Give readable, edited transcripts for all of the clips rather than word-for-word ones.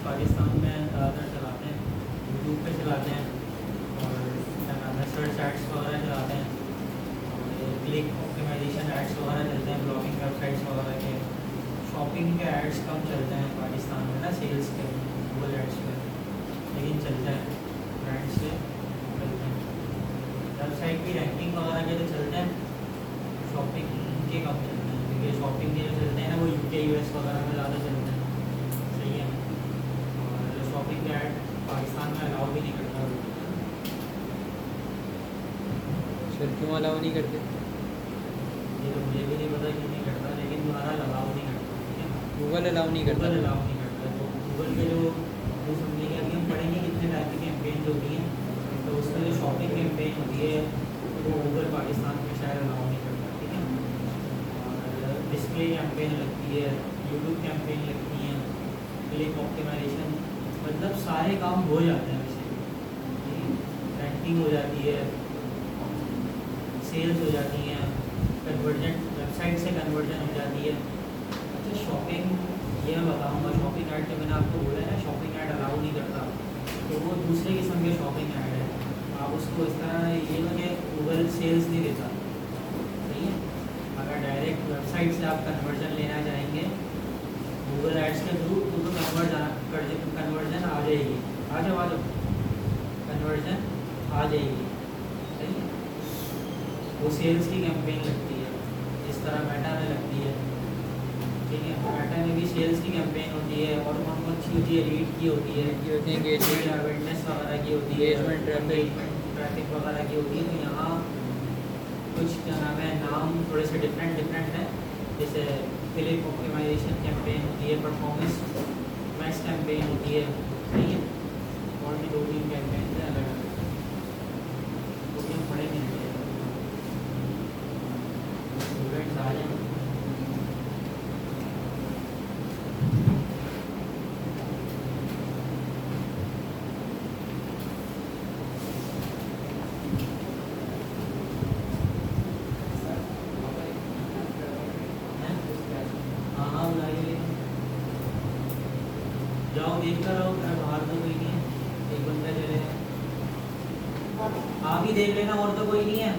पाकिस्तान में ज़्यादातर चलाते हैं, यूट्यूब पे चलाते हैं और क्या नाम है सर्च एड्स वगैरह चलाते हैं और क्लिक ऑप्टिमाइजेशन एड्स वगैरह चलते हैं, ब्लॉगिंग वेबसाइट्स वगैरह के। शॉपिंग के एड्स कम चलते हैं पाकिस्तान में ना, सेल्स के गूगल एड्स पे, लेकिन चलते हैं ब्रांड से चलते हैं। वेबसाइट की रैंकिंग वगैरह के तो चलते हैं, शॉपिंग के कम चलते हैं क्योंकि शॉपिंग के जो चलते हैं ना वो UK US वगैरह में ज़्यादा चलते हैं। सही है। और शॉपिंग के ऐड पाकिस्तान में अलाउ भी नहीं करता सर क्यों अलाउ नहीं करते? ये तो मुझे भी नहीं पता क्यों नहीं करता, लेकिन तुम्हारा अलाउ नहीं करता। ठीक है, गूगल अलाउ नहीं करता। गूगल अलाउ नहीं करता। तो गूगल के जो समझे कि अभी हम पढ़ेंगे कितने टाइप की कैंपेन होती हैं, तो उसमें जो शॉपिंग कैंपेन होती है वो गूगल पाकिस्तान में शायद अलाउ नहीं करता। ठीक है। और डिस्प्ले कैंपेन लगती है, यूट्यूब कैंपेन लगती हैं, क्लिक ऑप्टिमाइजेशन, मतलब सारे काम हो जाते हैं वैसे। रैंकिंग हो जाती है, सेल्स हो जाती हैं, कन्वर्जन वेबसाइट से कन्वर्जन हो जाती है। अच्छा शॉपिंग ये मैं बताऊँगा, शॉपिंग ऐड जो मैंने आपको बोला है ना, शॉपिंग ऐड अलाउ नहीं करता, तो वो दूसरे किस्म के शॉपिंग ऐड है। आप उसको इस तरह ये लगे गूगल सेल्स नहीं देता। सही है। अगर डायरेक्ट वेबसाइट से आप कन्वर्जन लेना चाहेंगे गूगल एड्स के थ्रू तो कन्वर्जन आ जाएगी। आ जाओ कन्वर्जन आ जाएगी। सही है। वो सेल्स की कैंपेन लगती है जिस तरह मेटा में लगती है। ठीक है, मेटा में भी सेल्स की कैंपेन होती है। और कौन कौन सी होती है? रीड की होती है, एंगेजमेंट अवेयरनेस वगैरह की होती है, ट्रैफिक वगैरह की होती है। तो यहाँ कुछ क्या नाम है, नाम थोड़े से डिफरेंट है। जैसे क्लिक ऑप्टिमाइजेशन कैंपेन होती है, परफॉर्मेंस मैक्स कैंपेन होती है। सही है। और भी 2-3 कैंपेन है अलग अलग, वो भी हम पढ़ेंगे स्टूडेंट्स आ जाए। हाँ बुलाइए, जाओ देखता रहो, घर बाहर तो कोई नहीं है, एक बंदा चले आप ही देख लेना, और तो कोई नहीं है।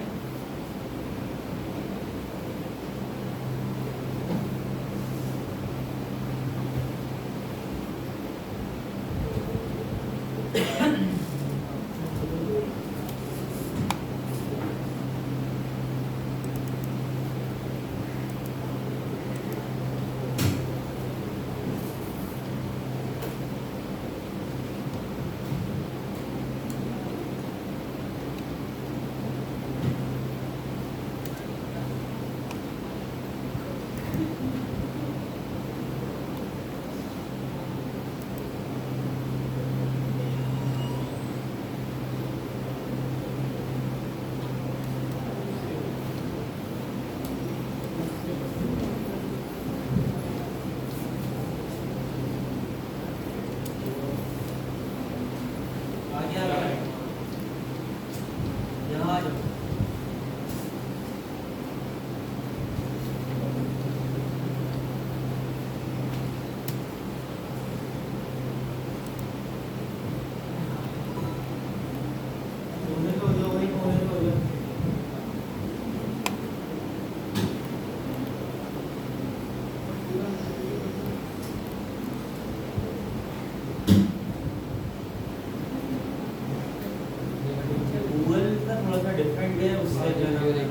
डिफरेंट है उससे जो है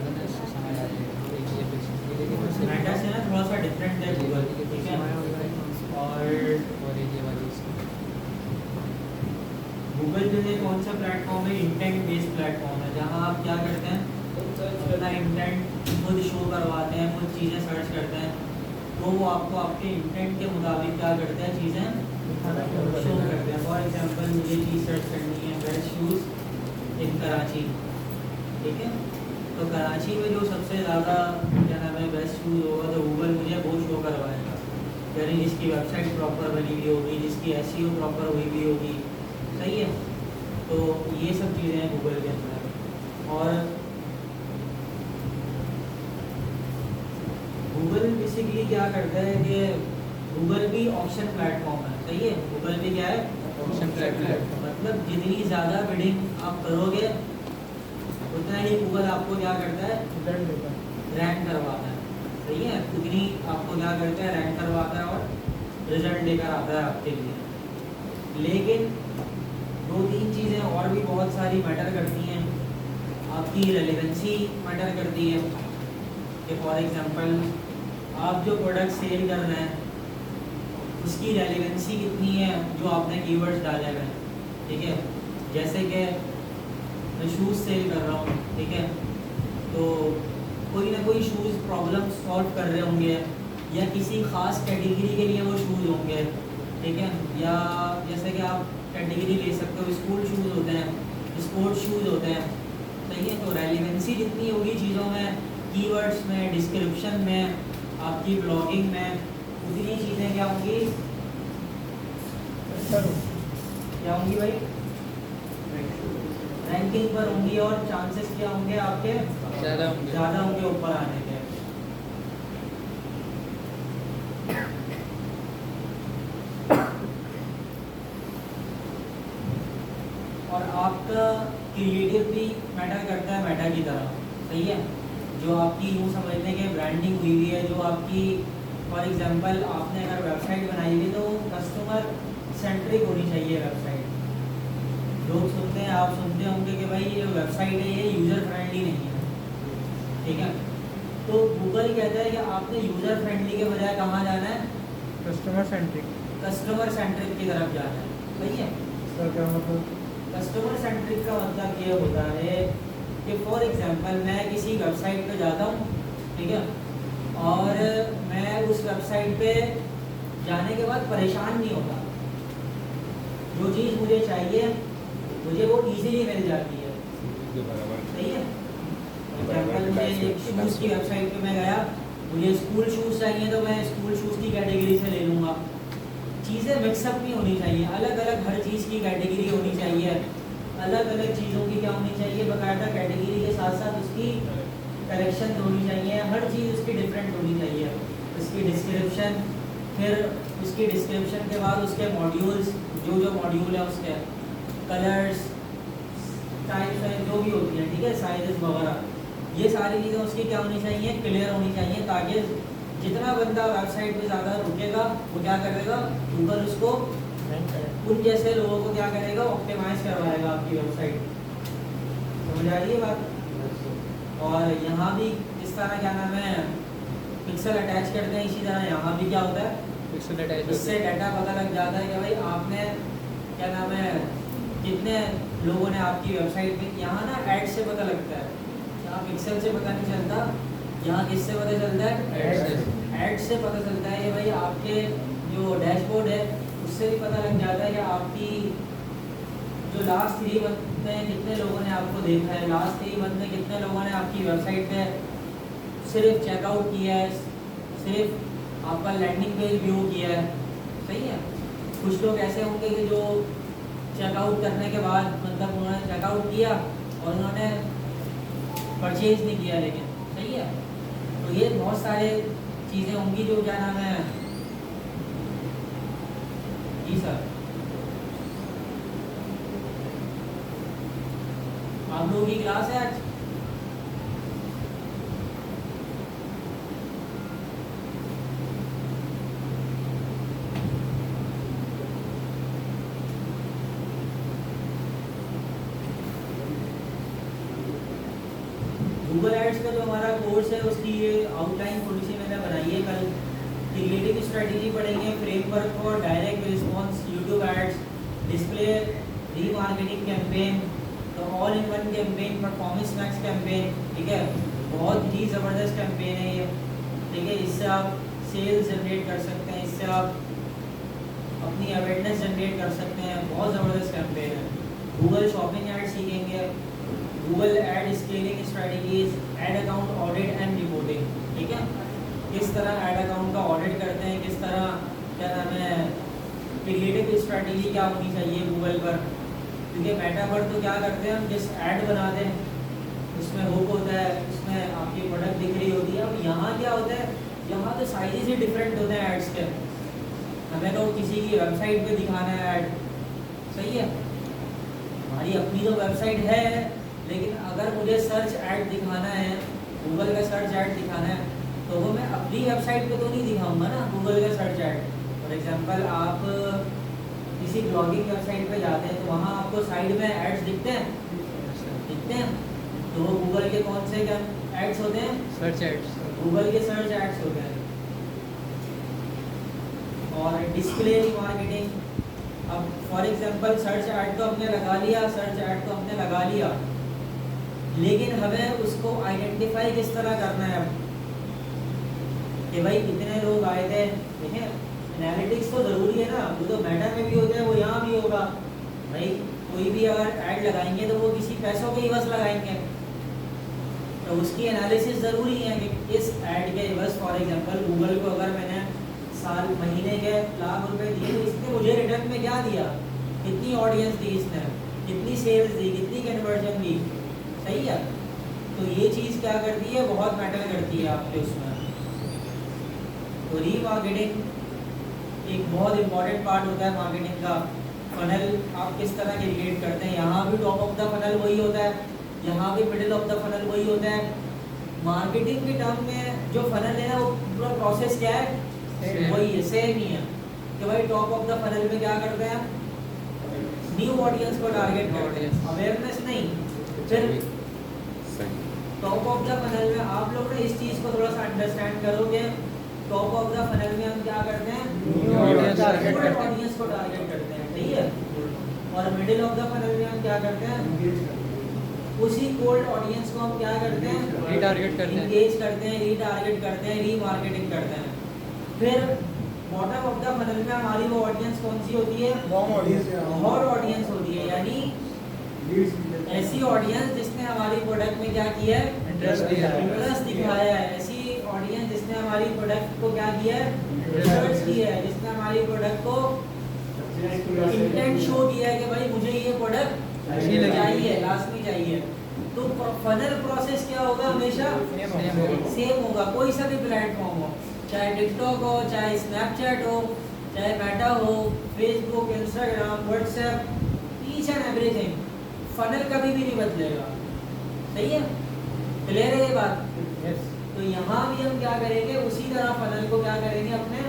मेटा से ना थोड़ा सा डिफरेंट है गूगल। ठीक है। और गूगल जो है कौन सा प्लेटफॉर्म है? इंटेंट बेस्ड प्लेटफॉर्म है, जहाँ आप क्या करते हैं अपना इंटेंट खुद शो करवाते हैं, खुद चीज़ें सर्च करते हैं, तो वो आपको आपके इंटेंट के मुताबिक क्या करते हैं, चीज़ें शो करते हैं। फॉर एग्जांपल मुझे चीज़ सर्च करनी है बेस्ट शूज़ इन कराची। ठीक है। तो कराची में जो सबसे ज़्यादा क्या नाम है बेस्ट शूज़ होगा तो गूगल मुझे वो शो करवाएगा, यानी जिसकी वेबसाइट प्रॉपर बनी हुई होगी, जिसकी SEO प्रॉपर हुई हुई होगी। सही है। तो ये सब चीज़ें हैं गूगल के अंदर। और गूगल बेसिकली क्या करता है कि गूगल भी ऑप्शन प्लेटफॉर्म है, सही है। गूगल भी क्या है? Option platform. मतलब जितनी ज़्यादा बिडिंग आप करोगे उतना ही गूगल आपको क्या करता है? रैंक करवाता है, सही है। उतनी आपको क्या करता है? रैंक करवाता है और रिजल्ट लेकर आता है आपके लिए। लेकिन 2-3 चीज़ें और भी बहुत सारी मैटर करती हैं। आपकी रेलेवेंसी मैटर करती है कि फॉर एग्जांपल आप जो प्रोडक्ट सेल कर रहे हैं उसकी रेलेवेंसी कितनी है जो आपने कीवर्ड्स डाले हुए हैं, ठीक है। जैसे कि मैं शूज़ सेल कर रहा हूँ, ठीक है, तो कोई ना कोई शूज़ प्रॉब्लम सॉल्व कर रहे होंगे या किसी ख़ास कैटेगरी के लिए वो शूज़ होंगे, ठीक है। या जैसे कि आप कैटेगरी ले सकते हो, स्कूल शूज़ होते हैं, स्पोर्ट्स शूज़ होते हैं, सही है। तो रेलेवेंसी जितनी होगी चीज़ों में, कीवर्ड्स में, डिस्क्रिप्शन में, आपकी ब्लॉगिंग में, उतनी चीज़ें क्या होंगी? क्या होंगी भाई? रैंकिंग पर होंगी और चांसेस क्या होंगे आपके? ज़्यादा होंगे ऊपर आने के। और आपका क्रिएटिव भी मैटर करता है मेटा की तरह, सही है। जो आपकी यूँ समझने के ब्रांडिंग हुई हुई है, जो आपकी फॉर एग्जांपल आपने अगर वेबसाइट बनाई हुई तो कस्टमर सेंट्रिक होनी चाहिए वेबसाइट। लोग सुनते हैं, आप सुनते होंगे कि भाई ये वेबसाइट है ये यूज़र फ्रेंडली नहीं है, ठीक है। तो गूगल कहता है कि आपने यूज़र फ्रेंडली के बजाय कहाँ जाना है? Customer centric. कस्टमर सेंट्रिक की तरफ जाना है, सही है। इसका क्या मतलब? कस्टमर सेंट्रिक का मतलब ये होता है कि फॉर एग्जांपल मैं किसी वेबसाइट पे जाता हूँ, ठीक है, और मैं उस वेबसाइट पे जाने के बाद परेशान नहीं होता। जो चीज़ मुझे चाहिए मुझे वो इजीली मिल जाती है, सही है। एग्जांपल मैं एक शूज़ की वेबसाइट पे मैं गया, मुझे स्कूल शूज़ चाहिए तो मैं स्कूल शूज़ की कैटेगरी से ले लूँगा। चीज़ें मिक्सअप नहीं होनी चाहिए, अलग अलग हर चीज़ की कैटेगरी होनी चाहिए, अलग अलग चीज़ों की क्या होनी चाहिए? बाकायदा कैटेगरी के साथ साथ उसकी कलेक्शन होनी चाहिए, हर चीज़ उसकी डिफरेंट होनी चाहिए। उसकी डिस्क्रिप्शन, फिर उसकी डिस्क्रिप्शन के बाद उसके मॉड्यूल्स, जो जो मॉड्यूल है उसके कलर्स, टाइप्स जो भी होती हैं, ठीक है, साइजेस वगैरह, ये सारी चीज़ें उसकी क्या होनी चाहिए? क्लियर होनी चाहिए, ताकि जितना बंदा वेबसाइट पे ज़्यादा रुकेगा वो क्या करेगा? गूगल उसको उन जैसे लोगों को क्या करेगा? ऑप्टिमाइज करवाएगा आपकी वेबसाइट। समझ आ रही है बात? और यहाँ भी इस तरह क्या नाम है पिक्सल अटैच करते हैं, इसी तरह यहाँ भी क्या होता है? Pixel attach. इससे डाटा पता लग जाता है कि भाई आपने क्या नाम है कितने लोगों ने आपकी वेबसाइट पे, यहाँ ना ऐड से पता लगता है, यहाँ पिक्सल से पता नहीं चलता, यहाँ किससे पता चलता है? ऐड से पता चलता है कि भाई आपके जो डैशबोर्ड है उससे भी पता लग जाता है कि आपकी जो लास्ट 3 मंथ में कितने लोगों ने आपको देखा है, लास्ट 3 मंथ में कितने लोगों ने आपकी वेबसाइट पे सिर्फ चेकआउट किया है, सिर्फ आपका लैंडिंग पेज व्यू किया है, सही है। कुछ लोग ऐसे होंगे कि जो चेकआउट करने के बाद मतलब उन्होंने चेकआउट किया और उन्होंने परचेज नहीं किया, लेकिन सही है। तो ये बहुत सारे चीज़ें होंगी जो क्या नाम है जी सर, आप लोगों की क्लास है आज? गूगल एड्स का जो हमारा कोर्स है उसकी ये आउटलाइन थोड़ी सी मैंने बनाई है। कल क्रिएटिव स्ट्रेटजी पढ़ेंगे, framework for direct response, YouTube ads, display remarketing campaign, तो all in one campaign, performance max campaign, ठीक है। बहुत ही ज़बरदस्त कैंपेन है ये, ठीक है। इससे आप सेल्स जनरेट कर सकते हैं, इससे आप अपनी अवेयरनेस जनरेट कर सकते हैं, बहुत ज़बरदस्त कैंपेन है। गूगल शॉपिंग एड सीखेंगे, Google ad scaling strategies, ad account audit and reporting, ठीक है। किस तरह एड अकाउंट का ऑडिट करते हैं, किस तरह क्या नाम है क्रिएटिव स्ट्रेटजी क्या होनी चाहिए गूगल पर, क्योंकि मेटा पर तो क्या करते हैं हम जिस ऐड बनाते हैं उसमें हुक होता है, उसमें आपकी प्रोडक्ट दिख रही होती है। अब यहाँ क्या होता है, यहाँ तो साइजेस ही डिफरेंट होते हैं एड्स के, हमें तो किसी की वेबसाइट पे दिखाना है ऐड, सही है, हमारी अपनी तो वेबसाइट है, लेकिन अगर मुझे सर्च ऐड दिखाना है, गूगल का सर्च ऐड दिखाना है, तो वो मैं अपनी वेबसाइट पे तो नहीं दिखाऊंगा ना गूगल का सर्च ऐड। फॉर एग्जांपल आप किसी ब्लॉगिंग वेबसाइट पे जाते हैं तो वहाँ आपको साइड में एड्स दिखते हैं, तो वो गूगल के कौन से क्या एड्स होते हैं, सर्च एड्स, गूगल के सर्च एड्स होते हैं। और डिस्प्ले मार्केटिंग, अब फॉर एग्जांपल सर्च ऐड तो हमने लगा लिया, लेकिन हमें उसको आइडेंटिफाई किस तरह करना है कि भाई कितने लोग आए थे। देखें एनालिटिक्स तो ज़रूरी है ना, वो तो मेटा में भी होता है, वो यहाँ भी होगा। भाई कोई भी अगर ऐड लगाएंगे तो वो किसी पैसों के ही बस लगाएंगे, तो उसकी एनालिसिस ज़रूरी है कि इस ऐड के बस फॉर एग्जांपल गूगल को अगर मैंने साल महीने के लाख रुपए दिए तो इसने मुझे रिटर्न में क्या दिया, कितनी ऑडियंस दी इसने, कितनी सेल्स दी, कितनी कन्वर्जन दी, सही है। तो ये चीज़ क्या करती है, बहुत मैटर करती है आपके उसमें। तो रीमार्केटिंग एक बहुत इंपॉर्टेंट पार्ट होता है मार्केटिंग का। फनल आप किस तरह के क्रिएट करते हैं, यहाँ भी टॉप ऑफ द फनल वही होता है, यहाँ भी मिडिल ऑफ द फनल वही होता है। मार्केटिंग के टर्म में जो फनल है ना वो पूरा प्रोसेस क्या है, वही है, सेम ही है कि भाई टॉप ऑफ द फनल में क्या करते हैं, न्यू ऑडियंस को टारगेट करते हैं, अवेयरनेस नहीं। फिर टॉप ऑफ द फनल में आप लोग ना इस चीज़ को थोड़ा सा अंडरस्टैंड करोगे, टॉप ऑफ द फनल में हम क्या करते हैं, ऑडियंस को टारगेट करते हैं, ठीक है। और मिडिल ऑफ द फनल में हम क्या करते हैं, उसी कोल्ड ऑडियंस को हम क्या करते हैं, रीटारगेट करते हैं, एंगेज करते हैं, रीटारगेट करते हैं, रीमार्केटिंग करते हैं। फिर बॉटम ऑफ द फनल में हमारी वो ऑडियंस कौन सी होती है, हॉट ऑडियंस होती है, यानी ऐसी ऑडियंस जिसने हमारी प्रोडक्ट में क्या किया है, इंटरेस्ट दिखाया है, ऐसी ऑडियंस जिसने हमारी प्रोडक्ट को क्या किया है, रिसर्च किया है, जिसने हमारी प्रोडक्ट को इंटेंट शो किया है कि भाई मुझे ये प्रोडक्ट चाहिए, लाजमी चाहिए। तो फनल प्रोसेस क्या होगा, हमेशा सेम होगा, कोई सा भी प्लेटफॉर्म हो, चाहे टिकटॉक हो, चाहे स्नैपचैट हो, चाहे मेटा हो, Facebook, Instagram, WhatsApp, each and everything, funnel कभी भी नहीं बदलेगा, सही है, क्लियर है ये बात। तो यहाँ भी हम क्या करेंगे, उसी तरह फनल को क्या करेंगे, अपने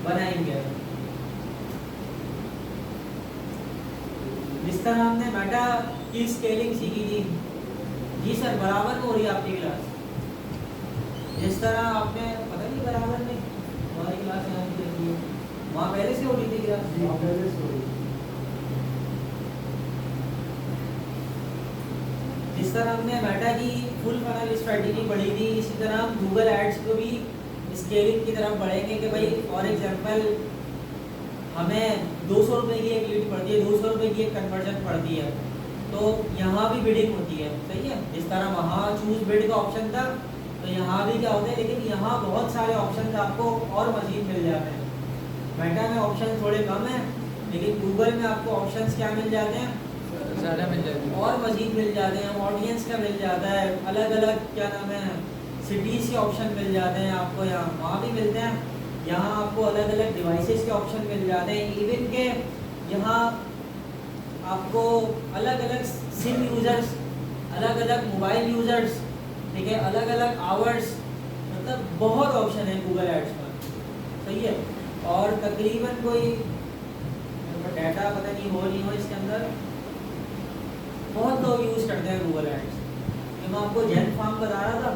बनाएंगे। जिस तरह हमने मेटा की स्केलिंग सीखी थी, जी सर बराबर में हो रही है आपकी क्लास, जिस तरह आपने पता नहीं बराबर में हमारी क्लास यहाँ की देखी है, वहाँ पहले से हो रही थी क्लास, जिस तरह हमने मेटा की फुल फनल स्ट्रेटजी पढ़ी थी, इसी तरह हम गूगल एड्स को भी स्केलिंग की तरफ बढ़ेंगे कि भाई फॉर एग्जांपल हमें 200 रुपये की एक लीड पड़ती है, 200 रुपये की एक कन्वर्जन पड़ती है, तो यहाँ भी बिडिंग होती है, सही है। जिस तरह वहाँ चूज बिड का ऑप्शन था, तो यहाँ भी क्या होता है, लेकिन यहाँ बहुत सारे ऑप्शन आपको और मजीद मिल जाते हैं। मेटा में ऑप्शन थोड़े कम हैं, लेकिन गूगल में आपको ऑप्शंस क्या मिल जाते हैं, ज़्यादा मिल जाती है, और मजीद मिल जाते हैं, ऑडियंस का मिल जाता है, अलग अलग क्या नाम है सिटीज़ के ऑप्शन मिल जाते हैं आपको, यहाँ वहाँ भी मिलते हैं, यहाँ आपको अलग अलग डिवाइसेस के ऑप्शन मिल जाते हैं, इवन के यहाँ आपको अलग अलग सिम यूज़र्स, अलग अलग मोबाइल यूज़र्स, ठीक है, अलग अलग आवर्स, मतलब बहुत ऑप्शन है गूगल एड्स पर, सही है। और तकरीबन कोई डाटा पता नहीं हो नहीं हो इसके अंदर, बहुत लोग यूज़ करते हैं गूगल एड्स। ये मैं आपको जैन फार्म बता रहा था,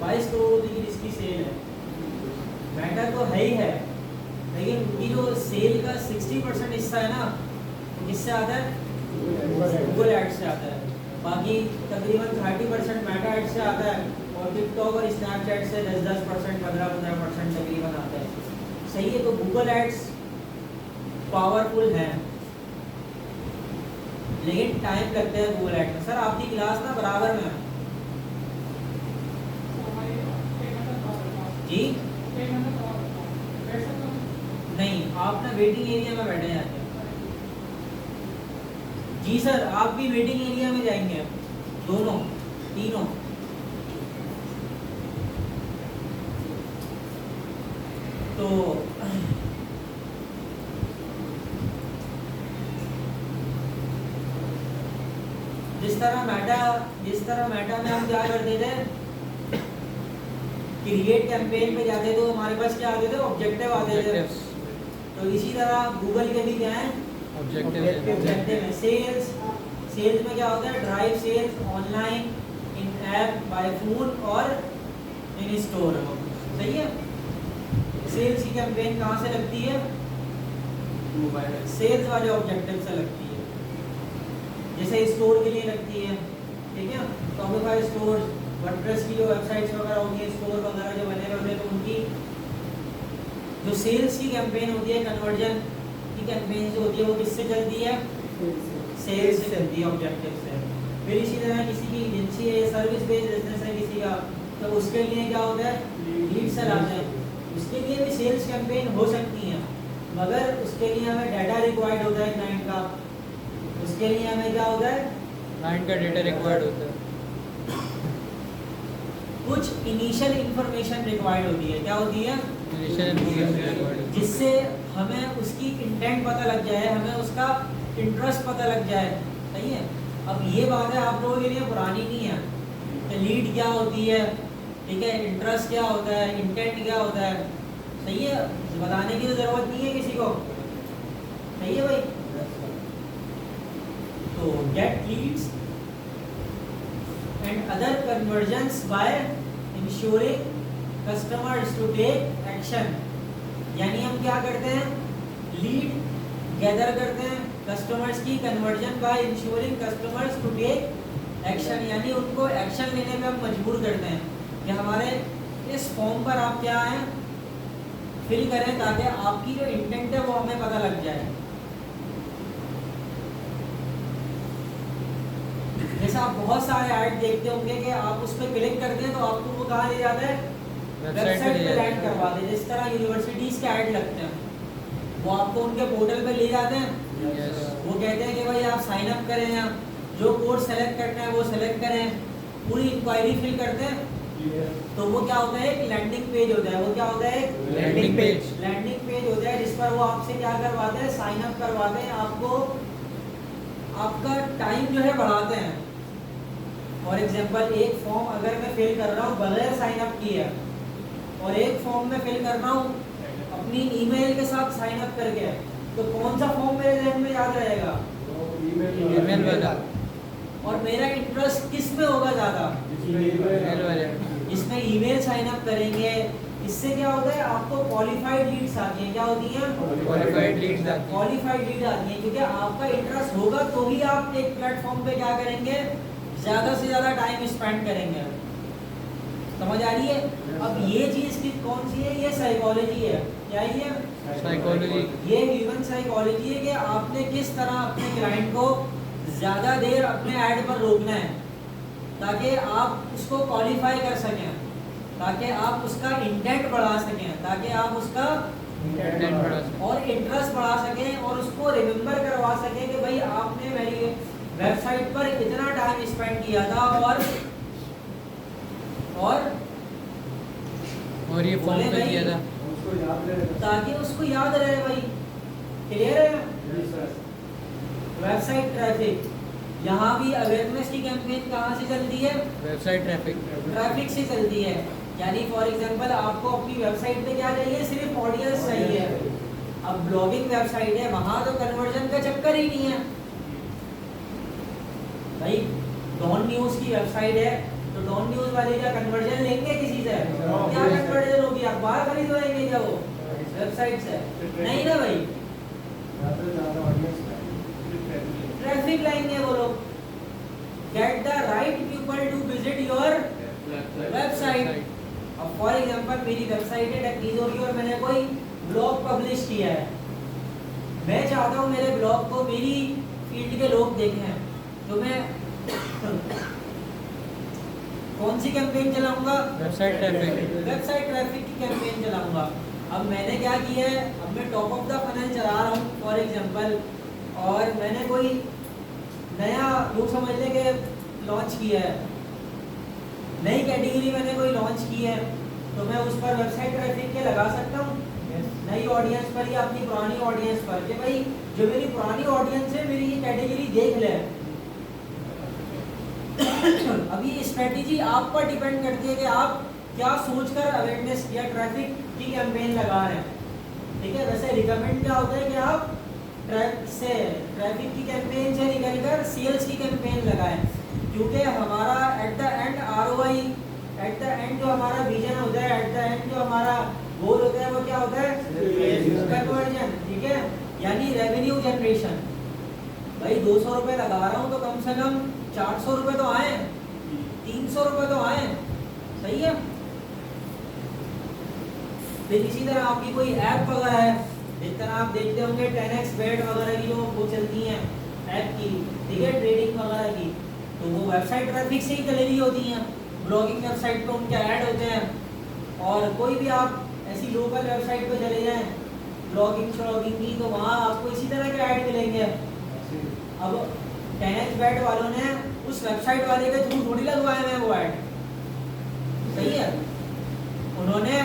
22 करोड़ रुपये की इसकी सेल है, मेटा तो है ही है, लेकिन उनकी जो सेल का 60% हिस्सा है ना, तो किससे आता है, गूगल एड्स से आता है, बाकी तकरीबन 30% मेटा एड्स से आता है, और टिकटॉक और स्नैपचैट से 10-10%, 15-15% तकरीबन आता है, सही है। तो गूगल एड्स पावरफुल हैं, लेकिन टाइम लगता है गूगल एड्स में। सर आपकी क्लास ना बराबर में है जी, नहीं आप ना वेटिंग एरिया में बैठे जाते हैं जी सर, आप भी वेटिंग एरिया में जाएंगे, दोनों तीनों। तो जिस तरह मेटा में हम क्या करते थे, क्रिएट कैंपेन पे जाते तो हमारे पास क्या आते थे, ऑब्जेक्टिव आते थे। तो इसी तरह गूगल के भी क्या है, ऑब्जेक्टिव है। सेल्स में क्या होता है, ड्राइव सेल्स ऑनलाइन, इन ऐप, बाय फोन और इन स्टोर। सही है। सेल्स की कैंपेन कहाँ से लगती है, सेल्स वाले ऑब्जेक्टिव से लगती है। जैसे स्टोर के लिए लगती है, ठीक है, शॉपिफाई स्टोर, वर्डप्रेस की जो वेबसाइट्स वगैरह होती है, स्टोर वगैरह जो बने होते हैं, तो उनकी जो सेल्स की कैंपेन होती है, कन्वर्जन की कैंपेन जो होती है, वो किससे चलती है, सेल्स से चलती है, ऑब्जेक्टिव से। फिर इसी तरह किसी की एजेंसी है, सर्विस बेस्ड बिजनेस है किसी का, तो उसके लिए क्या होता है, लीड से लाते हैं। उसके लिए भी सेल्स कैंपेन हो सकती है, मगर उसके लिए हमें डाटा रिक्वायर्ड होता है क्लाइंट का। उसके लिए हमें क्या होता है, क्लाइंट का डेटा रिक्वायर्ड होता है, कुछ इनिशियल इंफॉर्मेशन रिक्वायर्ड होती है। क्या होती है, इनिशियल इन्फॉर्मेशन रिक्वायर्ड, जिससे हमें उसकी इंटेंट पता लग जाए, हमें उसका इंटरेस्ट पता लग जाए। सही है। अब ये बात है आप लोगों के लिए पुरानी नहीं है कि लीड क्या होती है, ठीक है, इंटरेस्ट क्या होता है, इंटेंट क्या होता है। सही है, बताने की तो जरूरत नहीं है किसी को। सही है भाई। तो get leads and other conversions by ensuring customers to take action. यानी हम क्या करते हैं, लीड गैदर करते हैं कस्टमर्स की, conversion by ensuring customers to take action, यानी उनको एक्शन लेने में हम मजबूर करते हैं कि हमारे इस फॉर्म पर आप क्या है फिल करें, ताकि आपकी जो इंटेंट है वो हमें पता लग जाए। जैसे आप बहुत सारे ऐड देखते होंगे कि आप उस पर क्लिक करते हैं तो आपको वो कहाँ ले जाता है, वेबसाइट पे लैंड करवा दे। जिस तरह यूनिवर्सिटीज के ऐड लगते हैं, वो आपको उनके पोर्टल पे ले जाते हैं। वो कहते हैं कि भाई आप साइन अप करें, या जो कोर्स सेलेक्ट करना है वो सेलेक्ट करें, पूरी इंक्वायरी फिल करते हैं। तो वो क्या होता है, एक लैंडिंग पेज होता है। वो क्या होता है, लैंडिंग पेज होता है, जिस पर वो आपसे क्या करवाते हैं, साइन अप करवाते हैं, आपको आपका टाइम जो है बढ़ाते हैं। फॉर एग्जांपल, एक फॉर्म अगर मैं फिल कर रहा हूँ बगैर साइन अप किए, और एक फॉर्म में फिल कर रहा हूँ अपनी ईमेल के साथ साइन अप करके, तो कौन सा फॉर्म मेरे जहन में याद रहेगा, ईमेल वाला, और मेरा इंटरेस्ट किस में होगा ज़्यादा, ईमेल वाले। इसमें ईमेल साइन अप करेंगे। इससे क्या होता है, आपको क्वालिफाइड लीड्स आती हैं। क्या होती हैं, क्वालिफाइड लीड्स आती हैं। क्वालिफाइड लीड आती हैं, क्योंकि आपका इंटरेस्ट होगा तो ही आप एक प्लेटफॉर्म पे क्या करेंगे, ज़्यादा से ज़्यादा टाइम स्पेंड करेंगे। समझ आ रही है। अब ये चीज़ की कौन सी है, ये साइकोलॉजी है। क्या है, साइकोलॉजी, ये ह्यूमन साइकोलॉजी है कि आपने किस तरह अपने क्लाइंट को ज़्यादा देर अपने ऐड पर रोकना है, ताकि आप उसको क्वालिफाई कर सकें, ताकि आप उसका इंटेंट बढ़ा सकें, ताकि आप उसका इंटेंट बढ़ा सकें और इंटरेस्ट बढ़ा सकें, और उसको रिमेंबर करवा सकें कि भाई आपने मेरी वेबसाइट पर इतना टाइम स्पेंड किया था, और ये फॉर्म पे किया था, ताकि उसको याद रहे। भाई क्लियर है। वेबसाइट ट्रैफिक, यहाँ भी अवेयरनेस की कैंपेन कहाँ से चलती है, वेबसाइट ट्रैफिक से चलती है। यानी फॉर एग्जांपल, आपको अपनी वेबसाइट पे क्या चाहिए, सिर्फ ऑडियंस चाहिए। अब ब्लॉगिंग वेबसाइट है, वहाँ तो कन्वर्जन का चक्कर ही नहीं है। भाई डॉन न्यूज़ की वेबसाइट है, तो डॉन न्यूज़ वाले क्या कन्वर्जन लेंगे किसी से, क्या कन्वर्जन होगी, अखबार खरीदवाएंगे क्या वो वेबसाइट से, नहीं ना भाई, ट्रैफिक लाएंगे वो लोग। Get the right people to visit your website. अब फॉर एग्जांपल, मेरी वेबसाइट है टेक्नीजो की, और मैंने कोई ब्लॉग पब्लिश किया है। मैं चाहता हूँ मेरे ब्लॉग को मेरी फील्ड के लोग देखें, तो मैं कौन सी कैंपेन चलाऊंगा, वेबसाइट ट्रैफिक की कैंपेन चलाऊंगा। अब मैंने क्या किया है, अब मैं टॉप ऑफ द फनल चला रहा हूँ फॉर एग्जांपल, और मैंने कोई नया लोग समझ लें कि लॉन्च किया है, नई कैटेगरी मैंने कोई लॉन्च की है, तो मैं उस पर वेबसाइट ट्रैफिक के लगा सकता हूँ नई ऑडियंस पर या अपनी पुरानी ऑडियंस पर, कि भाई जो मेरी पुरानी ऑडियंस है मेरी ये कैटेगरी देख ले। अब ये स्ट्रेटेजी आप पर डिपेंड करती है कि आप क्या सोचकर अवेयरनेस या ट्रैफिक की कैंपेन लगा रहे हैं, ठीक है। वैसे रिकमेंड क्या होता है कि आप ट्रैफिक की कैंपेन से निकलकर सेल्स की कैंपेन लगाएं, क्योंकि हमारा at the end ROI, at the end जो हमारा विजन होता है, एट द एंड जो हमारा गोल होता है वो क्या होता है, कन्वर्जन, ठीक है, यानी रेवेन्यू जनरेशन। भाई 200 रुपये लगा रहा हूँ तो कम से कम 400 रुपये तो आए, 300 रुपये तो आए, सही है। फिर इसी तरह आपकी कोई ऐप वगैरह है, जिस तरह आप देखते होंगे 10x bet वगैरह की जो वो चलती हैं ऐप की, ठीक है, ट्रेडिंग वगैरह की, तो वो वेबसाइट ट्रैफिक से ही चली हुई होती हैं, ब्लॉगिंग वेबसाइट पे उनके ऐड होते हैं। और कोई भी आप ऐसी लोकल वेबसाइट पे चले जाएं ब्लॉगिंग श्लॉगिंग की, तो वहाँ आपको इसी तरह के ऐड मिलेंगे। अब 10x bet वालों ने उस वेबसाइट वाले के थ्रू थोड़ी लगवाए हैं वो ऐड, सही है। उन्होंने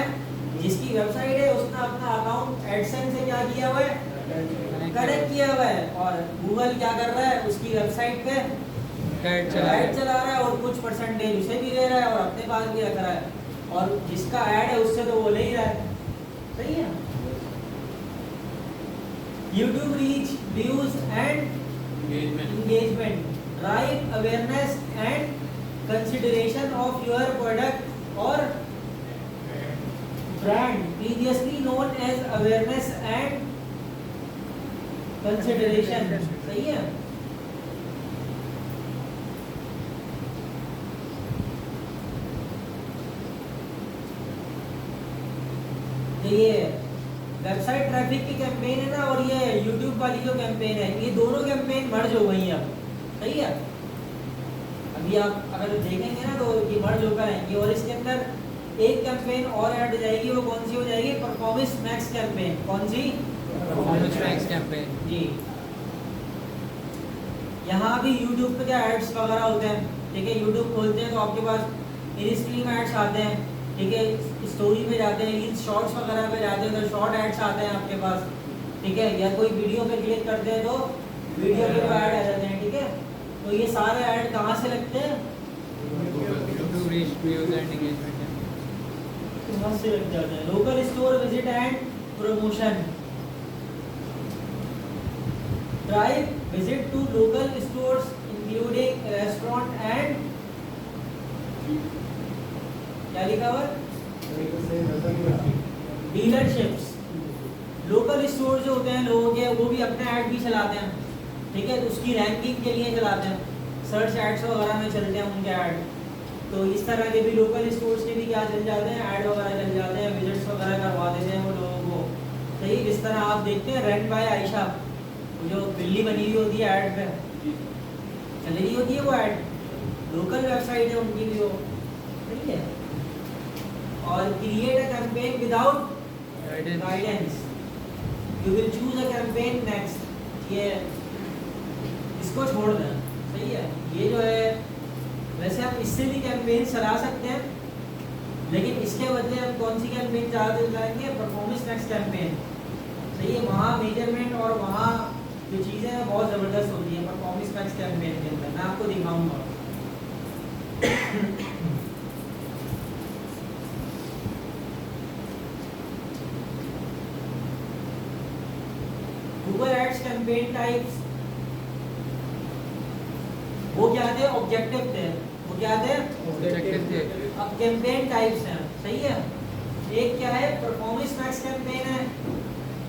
जिसकी वेबसाइट है उसने अपना अकाउंट एडसेंस से क्या किया हुआ है, कनेक्ट किया हुआ है, और गूगल क्या कर रहा है, उसकी वेबसाइट पे ऐड चला रहा है और कुछ परसेंटेज उसे भी दे रहा है और अपने पास भी रख रहा है, और जिसका ऐड है उससे तो वो ले ही रहा है, सही है। YouTube reach, views and engagement, drive awareness and consideration of your product or brand, previously known as awareness and consideration, सही है। तो ये वेबसाइट ट्रैफिक की कैंपेन है ना, और ये YouTube वाली जो कैंपेन है, ये दोनों कैंपेन मर्ज हो गई हैं अब, सही है। अभी आप अगर देखेंगे ना तो ये मर्ज होकर आएंगी, और इसके अंदर एक कैंपेन और ऐड हो जाएगी। वो कौन सी हो जाएगी, परफॉर्मेंस मैक्स कैंपेन। कौन सी, परफॉर्मेंस मैक्स कैंपेन जी। यहाँ भी YouTube पे क्या एड्स वगैरह होते हैं, ठीक है। YouTube खोलते हैं तो आपके पास इन स्ट्रीम एड्स आते हैं, ठीक है। स्टोरी पे जाते हैं, रील्स शॉर्ट्स वगैरह पे जाते हैं तो शॉर्ट एड्स आते हैं आपके पास, ठीक है। या कोई वीडियो पे क्लिक करते हैं तो वीडियो के ऐड आ जाते हैं, ठीक है। तो ये सारे ऐड कहाँ से लगते हैं, YouTube reach, views and engagement कहाँ से लग जाते हैं। Local store visit and promotion, drive visit to local stores including restaurant and, क्या लिखा हुआ, डीलरशिप्स। लोकल स्टोर जो होते हैं लोगों के, वो भी अपने ऐड भी चलाते हैं, ठीक है। तो उसकी रैंकिंग के लिए चलाते हैं, सर्च एड्स वगैरह में चलते हैं उनके ऐड। तो इस तरह के भी लोकल स्टोर्स के भी क्या चल जाते हैं, ऐड वगैरह चल जाते हैं, विजिट्स वगैरह करवा देते हैं वो लोगों को, सही। जिस तरह आप देखते हैं रेंट बाय आयशा, जो बिल्ली बनी हुई होती है ऐड पे चल रही होती है वो ऐड, लोकल वेबसाइट है उनकी भी वो, ठीक है। और create a campaign without guidance, you will choose a campaign next. ये इसको छोड़ दें, सही है। ये जो है वैसे हम इससे भी कैंपेन चला सकते हैं, लेकिन इसके बदले हम कौन सी कैंपेन ज़्यादा चलाएंगे, परफॉर्मेंस नेक्स्ट कैंपेन, सही है। वहाँ मेजरमेंट और वहाँ जो चीज़ें हैं बहुत ज़बरदस्त होती हैं परफॉर्मेंस नेक्स्ट कैंपेन के अंदर, मैं आपको दिखाऊंगा। गूगल एड्स कैंपेन टाइप्स, वो क्या थे, ऑब्जेक्टिव थे, वो क्या थे, ऑब्जेक्टिव थे। अब कैंपेन टाइप्स हैं, सही है। एक क्या है, परफॉर्मेंस मैक्स कैंपेन है,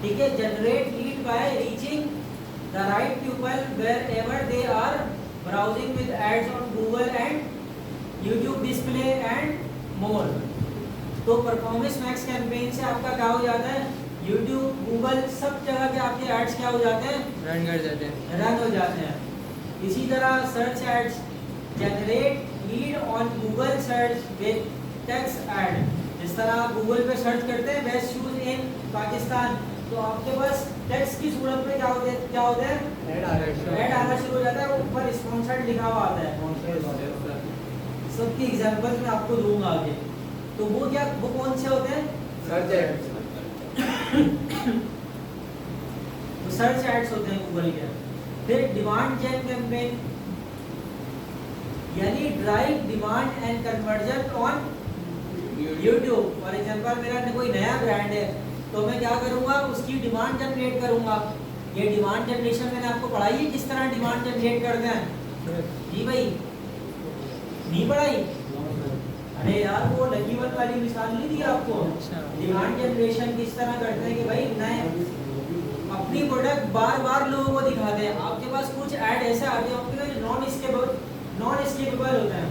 ठीक है। Generate lead by reaching the right people wherever they are browsing with ads on Google and YouTube display and more. तो परफॉर्मेंस मैक्स कैंपेन से आपका क्या हो जाता है, यूट्यूब, गूगल, सब जगह के आपके एड्स क्या हो जाते हैं, रन कर जाते हैं, रन हो जाते हैं। इसी तरह search ads, generate lead on Google search with text ad. जिस तरह आप गूगल पे सर्च करते हैं बेस्ट शूज इन पाकिस्तान, तो आपके पास टेक्स्ट की सूरत में क्या होता है, ऐड आना शुरू हो जाता है, ऊपर स्पॉन्सर्ड लिखा हुआ आता है। सबकी एग्जांपल्स मैं आपको दूंगा आगे। तो वो क्या, वो कौन से होते हैं, सर्च एड्स, सर्च एड्स होते हैं गूगल के। फिर डिमांड जेन कैंपेन, यानी drive demand and conversion on YouTube. For example मेरा कोई नया ब्रांड है तो मैं क्या करूंगा, उसकी डिमांड जनरेट करूंगा। ये डिमांड जनरेशन मैंने आपको पढ़ाई है किस तरह डिमांड जनरेट करते हैं जी भाई, नहीं पढ़ाई? अरे यार वो लकी वन वाली मिसाल नहीं दी आपको? डिमांड जनरेशन किस तरह करते हैं कि भाई नए अपनी प्रोडक्ट बार बार लोगों को दिखाते हैं। आपके पास कुछ ऐड ऐसे आते होंगे जो नॉन स्केपेबल होते हैं,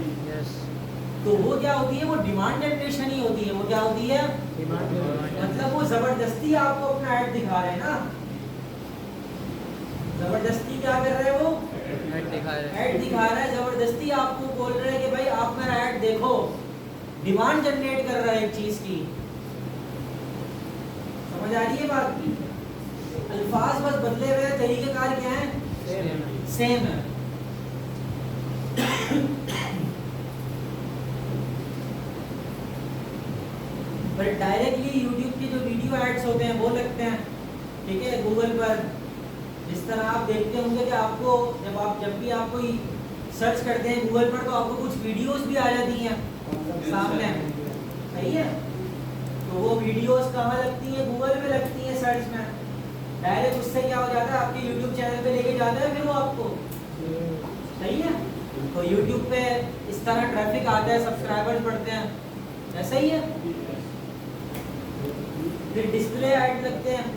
तो वो क्या होती है, वो डिमांड जनरेशन ही होती है। वो क्या होती है, मतलब वो जबरदस्ती आपको अपना ऐड दिखा रहे हैं ना, जबरदस्ती क्या कर रहे हैं, वो ऐड दिखा रहा है, जबरदस्ती आपको बोल रहे हैं कि भाई आप मेरा ऐड देखो। डिमांड जनरेट कर रहा है एक चीज की। समझ आ रही है बात? अल्फाज बस बदले हुए, तरीकेकार क्या है, सेम है। पर डायरेक्टली यूट्यूब के जो वीडियो एड्स होते हैं वो लगते हैं, ठीक है, गूगल पर। जिस तरह आप देखते होंगे कि आपको जब भी आप कोई सर्च करते हैं गूगल पर तो आपको कुछ वीडियोस भी आ जाती हैं सामने, सही है? तो वो वीडियोस कहाँ लगती हैं, गूगल में लगती हैं, सर्च में। डायरेक्ट उससे क्या हो जाता है, आपके यूट्यूब चैनल पे लेके जाता है फिर वो आपको, सही है? तो यूट्यूब पे इस तरह ट्रैफिक आता है, सब्सक्राइबर्स बढ़ते हैं, ऐसा ही है। फिर डिस्प्ले ऐड लगते हैं,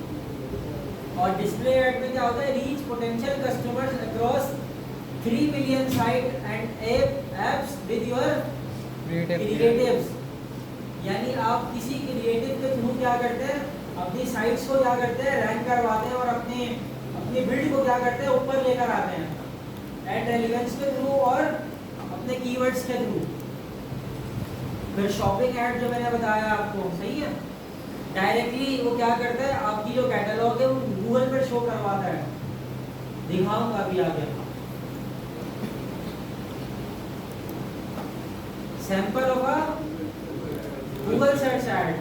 और डिस्प्ले ऐड में क्या होता है, reach potential customers across 3 million site and apps with your creatives. यानी आप किसी क्रिएटिव के थ्रू क्या करते हैं, अपनी साइट्स को क्या करते हैं, रैंक करवाते हैं, और अपनी बिल्ड को क्या करते हैं, ऊपर लेकर आते हैं एड रेलेवेंस के थ्रू और अपने कीवर्ड्स के थ्रू। फिर शॉपिंग ऐड जो मैंने बताया आपको, सही है, डायरेक्टली वो क्या करता है, आपकी जो कैटलॉग है वो गूगल पर शो करवाता है। दिखाऊंगा अभी आगे। सैंपल होगा गूगल सर्च ऐड,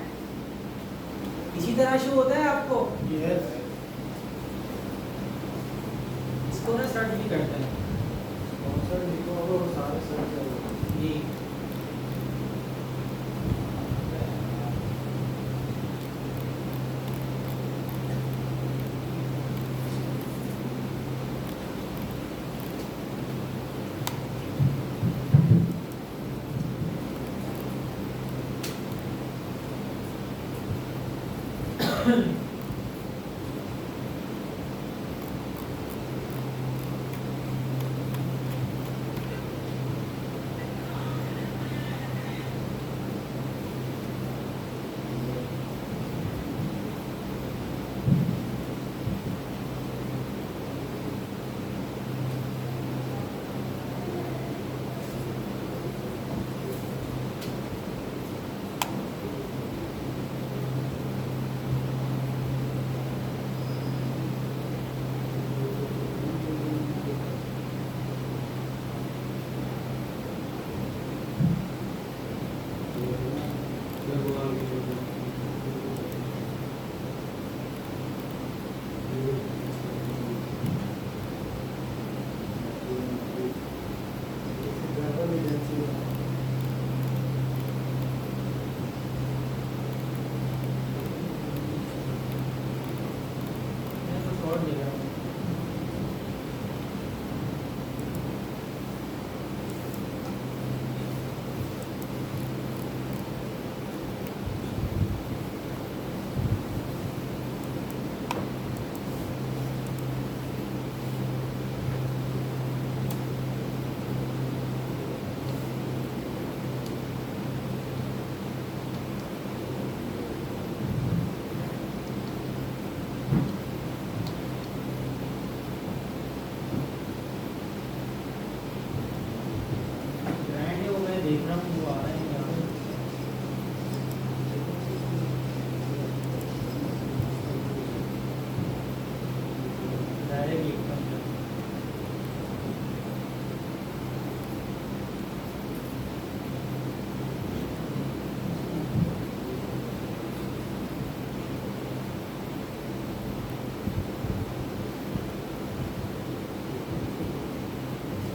इसी तरह शो होता है आपको। इसको ना सर्च भी करते हैं जी।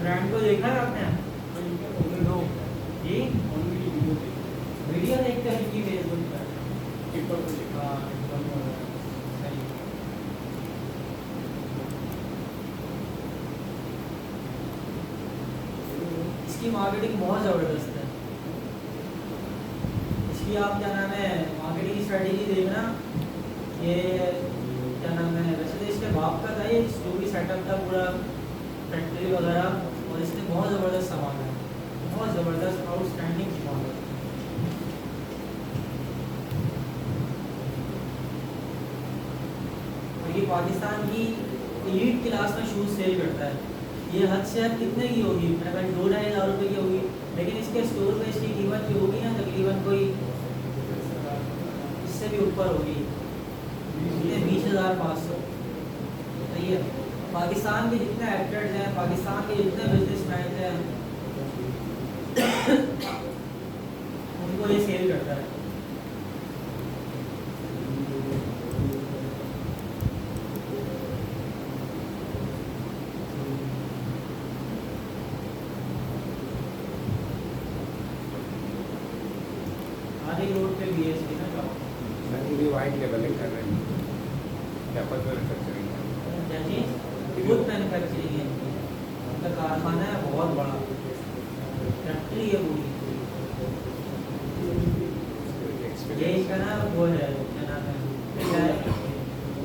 ब्रांड को देखा है आपने? भी फेसबुक पर हाँ सही। इसकी मार्केटिंग बहुत ज़बरदस्त है। इसकी आप क्या नाम है मार्केटिंग स्ट्रेटेजी देखना, ये क्या नाम है, वैसे तो इसके बाप का था ये जो भी सेटअप था पूरा फैक्ट्री वगैरह, और इसने बहुत ज़बरदस्त सामान है, बहुत ज़बरदस्त आउटस्टैंडिंग सामान है। और ये पाकिस्तान की एलीट क्लास में शूज़ सेल करता है। ये हद से हद कितने की होगी, मैं भाई 2-2.5 हज़ार रुपये की होगी, लेकिन इसके स्टोर में इसकी कीमत जो होगी ना तकरीबन कोई इससे भी ऊपर होगी, 20,500। सही है। पाकिस्तान के जितने एक्टर्स हैं, पाकिस्तान के जितने बिजनेसमैन हैं, उनको ये सेल करता है। आधे रोड पे भी है इसकी ना शॉप। पूरी वाइट लेवलिंग कर रहे हैं, कैपल मैन्युफैक्चरिंग है। जैसे खुद मैन्युफैक्चरिंग है इनकी, उनका कारखाना है बहुत बड़ा, फैक्ट्री है पूरी। ये इसका ना वो है क्या नाम है,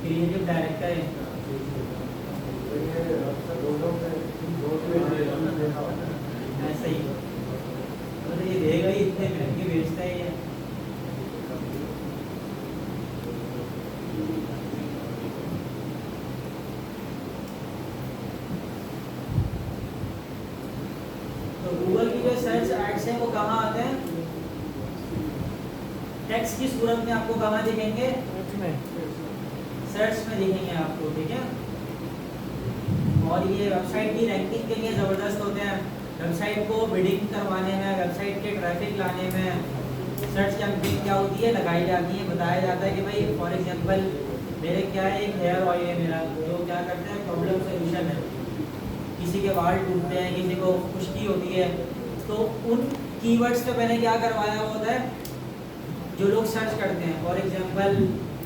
क्रिएटिव डायरेक्टर है इनका। ऐसा ही मतलब ये देगा ही, इतने महंगे बेचता है ये। तो गूगल की जो सर्च एड्स हैं वो कहाँ आते हैं, टेक्स्ट की सूरत में आपको कहाँ दिखेंगे, सर्च में दिखेंगे आपको, ठीक है। और ये वेबसाइट की रैंकिंग के लिए ज़बरदस्त होते हैं, वेबसाइट को बिडिंग करवाने में, वेबसाइट के ट्रैफिक लाने में सर्च कैंपेन क्या होती है लगाई जाती है। बताया जाता है कि भाई फॉर एग्जांपल मेरे क्या है, एक हेयर ऑयल है मेरा, जो क्या करते हैं प्रॉब्लम सोल्यूशन है, किसी के बाल टूटते हैं, किसी को खुश्की होती है, तो उन कीवर्ड्स पे मैंने क्या करवाया होता है, जो लोग सर्च करते हैं, for example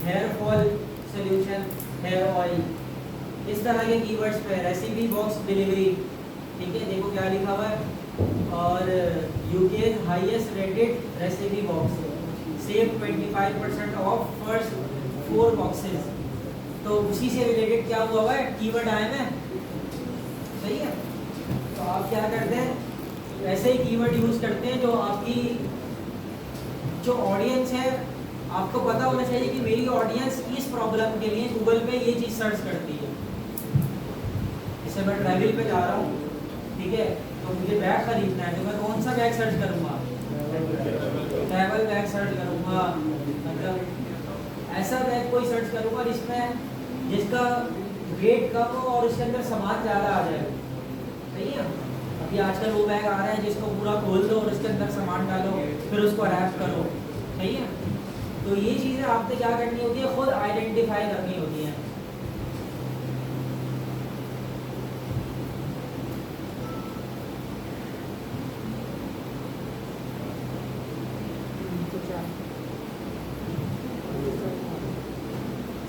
hair fall solution, hair oil, इस तरह के कीवर्ड्स पे, रेसिपी बॉक्स डिलीवरी, ठीक है, देखो क्या लिखा हुआ है, और UK highest rated recipe box, save 25% of first 4 boxes. तो उसी से रिलेटेड क्या हुआ है, कीवर्ड आए हैं, सही है। तो आप क्या करते हैं, ऐसे ही कीवर्ड यूज़ करते हैं जो आपकी जो ऑडियंस है, आपको पता होना चाहिए कि मेरी ऑडियंस इस प्रॉब्लम के लिए गूगल पे ये चीज़ सर्च करती है। जैसे मैं ट्रैवल पे जा रहा हूँ, ठीक है, तो मुझे बैग खरीदना है, तो मैं कौन सा बैग सर्च करूँगा, ट्रैवल बैग सर्च करूँगा, मतलब ऐसा बैग कोई सर्च करूँगा जिसका वेट कम हो और उसके अंदर सामान ज़्यादा आ जाए, सही है। अभी आजकल वो बैग आ रहे हैं जिसको पूरा खोल दो और उसके अंदर सामान डालो, फिर उसको रैप करो, सही है। तो ये चीज़ें आपने क्या करनी होती है, खुद आइडेंटिफाई करनी होती हैं।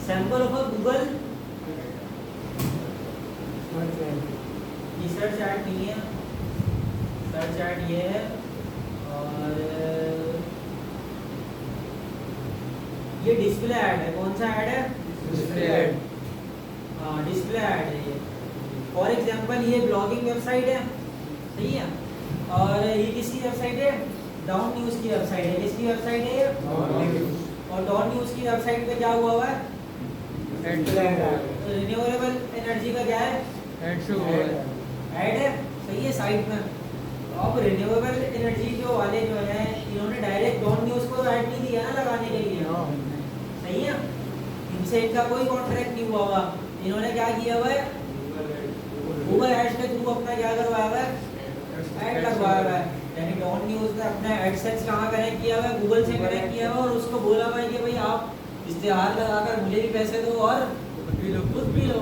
सैंपल ऑफ गूगल ये सर्च ऐड नहीं है, सर्च ऐड ये है, और ये डिस्प्ले ऐड है। कौन सा ऐड है, डिस्प्ले ऐड। हाँ डिस्प्ले ऐड है ये। फॉर एग्जांपल ये ब्लॉगिंग वेबसाइट है, सही है, और ये किसकी वेबसाइट है, डाउन न्यूज़ की वेबसाइट है। किसकी वेबसाइट है ये, और डाउन न्यूज़ की वेबसाइट पे क्या हुआ है, रिन्यूएबल एनर्जी का क्या है, ऐड है, सही है, साइट में। तो अब रिन्यूएबल एनर्जी जो वाले जो है, इन्होंने डायरेक्ट डाउन न्यूज़ को ऐड नहीं दिया ना लगाने के लिए, सही है, इनसे इनका कोई कॉन्ट्रैक्ट नहीं हुआ हुआ। इन्होंने क्या किया हुआ है, गूगल एड्स के थ्रू अपना क्या करवाया हुआ है, ऐड लगवाया हुआ है। यानी डाउन न्यूज़ ने अपना एडसेंस कहाँ कनेक्ट किया हुआ है, गूगल से कनेक्ट किया हुआ है, और उसको बोला हुआ है कि भाई आप इश्तेहार लगाकर मुझे भी पैसे दो और खुद भी लो,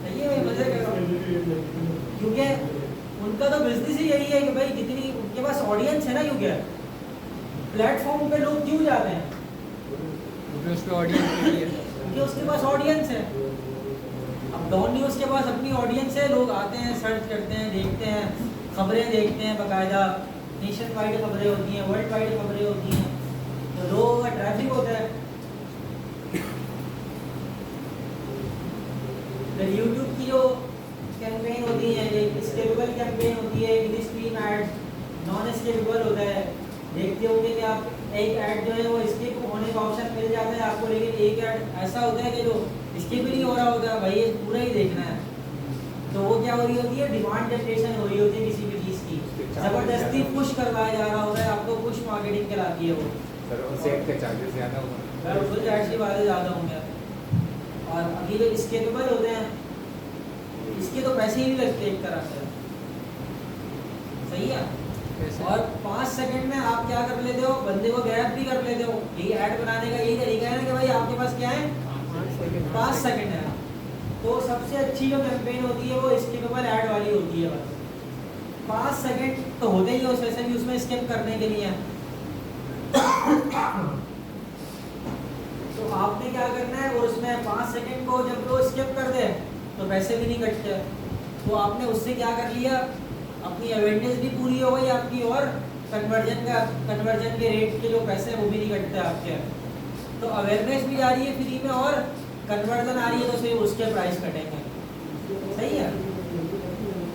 सही है भाई, मजे करो। क्योंकि उनका तो बिजनेस ही यही है कि भाई जितनी उनके पास ऑडियंस है ना, क्योंकि प्लेटफॉर्म पे लोग क्यों जाते हैं? क्योंकि उस पे ऑडियंस है क्योंकि उसके पास ऑडियंस है। अब डॉन न्यूज़ के पास अपनी ऑडियंस है, लोग आते हैं, सर्च करते हैं, देखते हैं, खबरें देखते हैं, बाकायदा नेशन वाइड खबरें होती हैं, वर्ल्ड वाइड खबरें होती हैं, तो लोगों का ट्रैफिक होता है। फिर यूट्यूब की जो कैंपेन होती है, एक स्केपेबल कैंपेन होती है, in stream ads, non skippable होता है। देखते होंगे कि आप एक ऐड जो है वो स्किप होने का ऑप्शन मिल जाता है आपको, लेकिन एक ऐड ऐसा होता है कि जो स्किप नहीं हो रहा होता है, भाई ये पूरा ही देखना है। तो वो क्या हो रही होती है, डिमांड जनरेशन हो रही होती है किसी भी चीज़ की, ज़बरदस्ती पुश करवाया जा रहा होता है आपको, पुश मार्केटिंग कहलाती है वो। सर उस ऐड के चार्जेस ज़्यादा होगा। फुल चार्ज की बातें ज़्यादा होंगे। और अभी जो स्केपेबल होते हैं इसके तो पैसे ही नहीं लगते एक तरह से, सही है। और 5 सेकंड में आप क्या कर लेते हो, बंदे को ग्रैब भी कर लेते हो। यही ऐड बनाने का यही तरीका है ना कि भाई आपके पास क्या है, 5 सेकंड है। तो सबसे अच्छी जो कैंपेन होती है वो स्किपेबल ऐड वाली होती है। बस 5 सेकंड तो होते ही हो, वैसे भी उसमें स्किप करने के लिए। तो आपने क्या करना है, और उसमें 5 सेकंड को जब वो स्किप कर दे तो पैसे भी नहीं कटते। तो आपने उससे क्या कर लिया, अपनी अवेयरनेस भी पूरी हो गई आपकी, और कन्वर्जन के रेट के जो पैसे हैं वो भी नहीं कटते आपके। तो अवेयरनेस भी आ रही है फ्री में, और कन्वर्जन आ रही है, तो सिर्फ उसके प्राइस कटेंगे, सही है।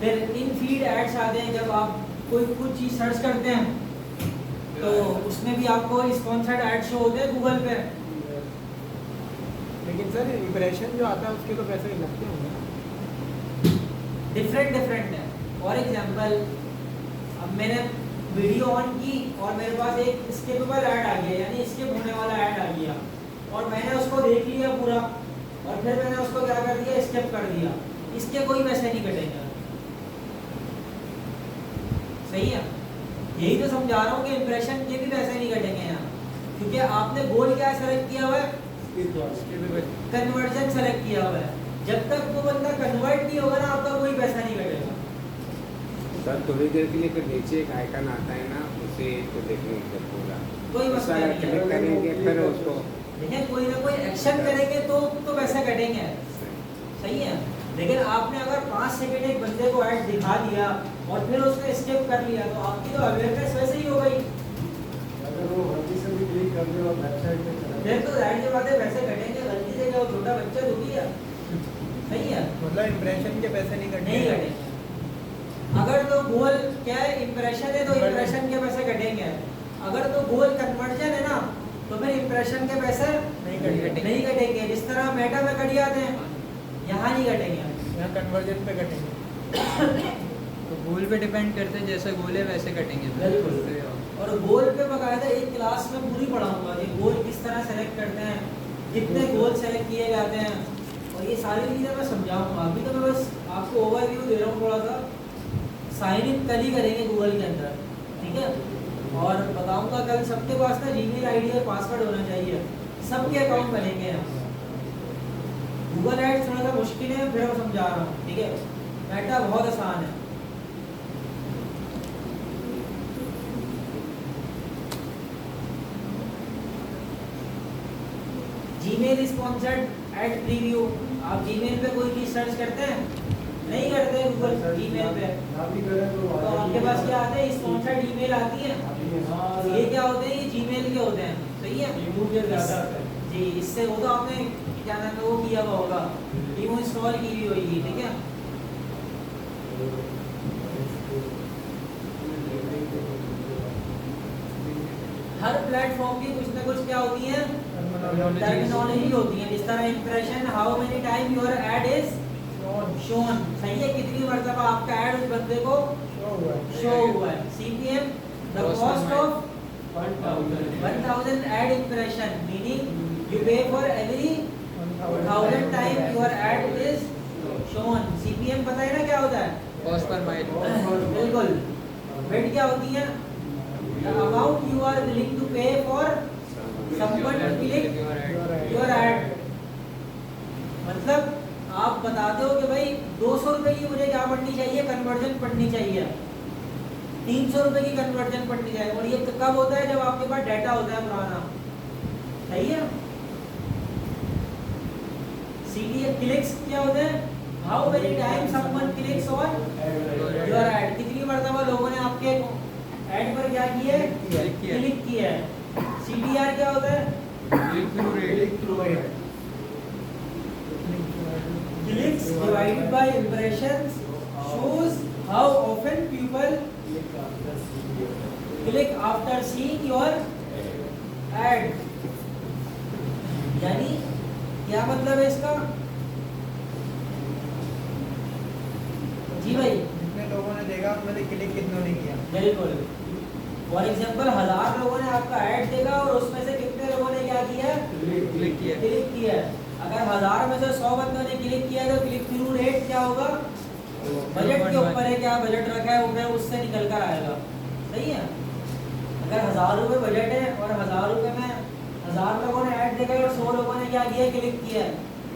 फिर इन फीड एड्स आते हैं, जब आप कोई कुछ चीज़ सर्च करते हैं तो उसमें भी आपको स्पॉन्सर्ड ऐड शो होते हैं गूगल पे। लेकिन सर इम्प्रेशन जो आता है उसके तो पैसे लगते होंगे ना? डिफरेंट है। फॉर एग्जांपल, अब मैंने वीडियो ऑन की और मेरे पास एक स्किपेबल ऐड आ गया, यानी स्किप होने वाला ऐड आ गया, और मैंने उसको देख लिया पूरा, और फिर मैंने उसको क्या कर दिया, स्किप कर दिया। इसके कोई पैसे नहीं कटेंगे, सही है। यही तो समझा रहा हूँ कि इंप्रेशन के भी पैसे नहीं कटेंगे यहाँ, क्योंकि आपने गोल क्या सेलेक्ट किया हुआ है, कन्वर्जन सेलेक्ट किया हुआ है। जब तक वो बंदा कन्वर्ट नहीं होगा ना, आपका कोई पैसा नहीं कटेगा। सर थोड़ी देर के लिए फिर नीचे एक आइकन आता है ना, उसे तो देखने का पूरा कोई मसला नहीं है। क्लिक करेंगे फिर उसको देखिए कोई ना कोई एक्शन करेंगे तो पैसे कटेंगे, सही है। लेकिन आपने अगर 5 सेकंड एक बंदे को ऐड दिखा दिया और फिर उसने स्किप कर लिया, तो आपकी तो अवेयरनेस वैसे ही हो गई। अगर वो गलती से भी क्लिक कर दे और वेबसाइट पे चला फिर तो जाहिर सी बात है पैसे कटेंगे, गलती से क्या वो छोटा बच्चा थोड़ी है, सही है। मतलब इम्प्रेशन के पैसे नहीं नहीं कटेंगे। अगर तो गोल क्या है, इंप्रेशन है, तो इंप्रेशन के पैसे कटेंगे। अगर तो गोल कन्वर्जन है ना, तो फिर इंप्रेशन के पैसे नहीं कटेंगे। जिस तरह मेटा में कट जाते हैं, यहाँ नहीं कटेंगे, यहाँ कन्वर्जन पे कटेंगे। तो गोल पे डिपेंड करते हैं, जैसा गोल है वैसे कटेंगे। बिल्कुल। और गोल पे बकायदा एक क्लास में पूरी पढ़ाऊंगा कि गोल किस तरह सेलेक्ट करते हैं, कितने गोल सेलेक्ट किए जाते हैं, और ये सारी चीज़ें मैं समझाऊंगा। अभी तो मैं बस आपको ओवरव्यू दे रहा हूँ थोड़ा सा। साइन इन कल ही करेंगे गूगल के अंदर, ठीक है। और बताऊंगा कल सबके पास ना जीमेल आईडी और पासवर्ड होना चाहिए, सबके अकाउंट बनेंगे यहाँ। गूगल एड्स थोड़ा सा मुश्किल है, फिर मैं समझा रहा हूँ, ठीक है। मेटा बहुत आसान है। जीमेल स्पॉन्सर्ड एड प्रीव्यू, आप जीमेल पे कोई चीज सर्च करते हैं, नहीं करते गूगल जीमेल पे, तो आपके पास क्या आता है, स्पॉन्सर्ड ईमेल आती है। ये क्या होते हैं, ये जीमेल के होते हैं, सही है। जी, इससे वो तो आपने क्या नाम है वो किया हुआ होगा, ईमो इंस्टॉल की हुई होगी, ठीक है। हर प्लेटफॉर्म की कुछ ना कुछ क्या होती है, टर्मिनोलॉजी होती है। जिस तरह impression, how many time your ad is shown, सही है, कितनी मर्तबा आपका ऐड उस बंदे को शो हुआ है। CPM, the cost of 1000 ad impression, meaning you pay for every 1000 time your ad is shown. CPM पता है ना क्या होता है, कॉस्ट पर माइल। बिल्कुल। बिड क्या होती है, the amount you are willing to pay for someone to click your ad। मतलब आप बताते हो कि भाई 200 रुपए की मुझे क्या पढ़नी चाहिए, कन्वर्जन पढ़नी चाहिए, 300 रुपए की कन्वर्जन पड़नी है। और ये कब होता है? जब आपके पास डाटा होता है पुराना। सही है। CTA क्लिक्स क्या होते हैं? How many time someone clicks on your add. कितनी मर्तबा लोगों ने आपके ऐड पर क्या किया है? क्लिक किया है। CTR क्या होता है? Clicks divided by impressions shows how often people click after seeing your ad। यानी क्या मतलब है इसका? जी भाई, जितने लोगों ने देखा उनमें से क्लिक कितनों ने किया। बिल्कुल। फॉर एग्जाम्पल 1000 लोगों ने आपका ऐड देखा और उसमें से कितने लोगों ने क्या किया? क्लिक किया। क्लिक किया है। अगर 1000 में से 100 बंदों ने क्लिक किया है तो क्लिक थ्रू रेट क्या होगा? बजट के ऊपर है, क्या बजट रखा है वो उससे निकल कर आएगा। सही है। अगर 1000 रुपये बजट है और 1000 रुपये में 1000 लोगों ने ऐड देखा और 100 लोगों ने क्या किया? क्लिक किया है,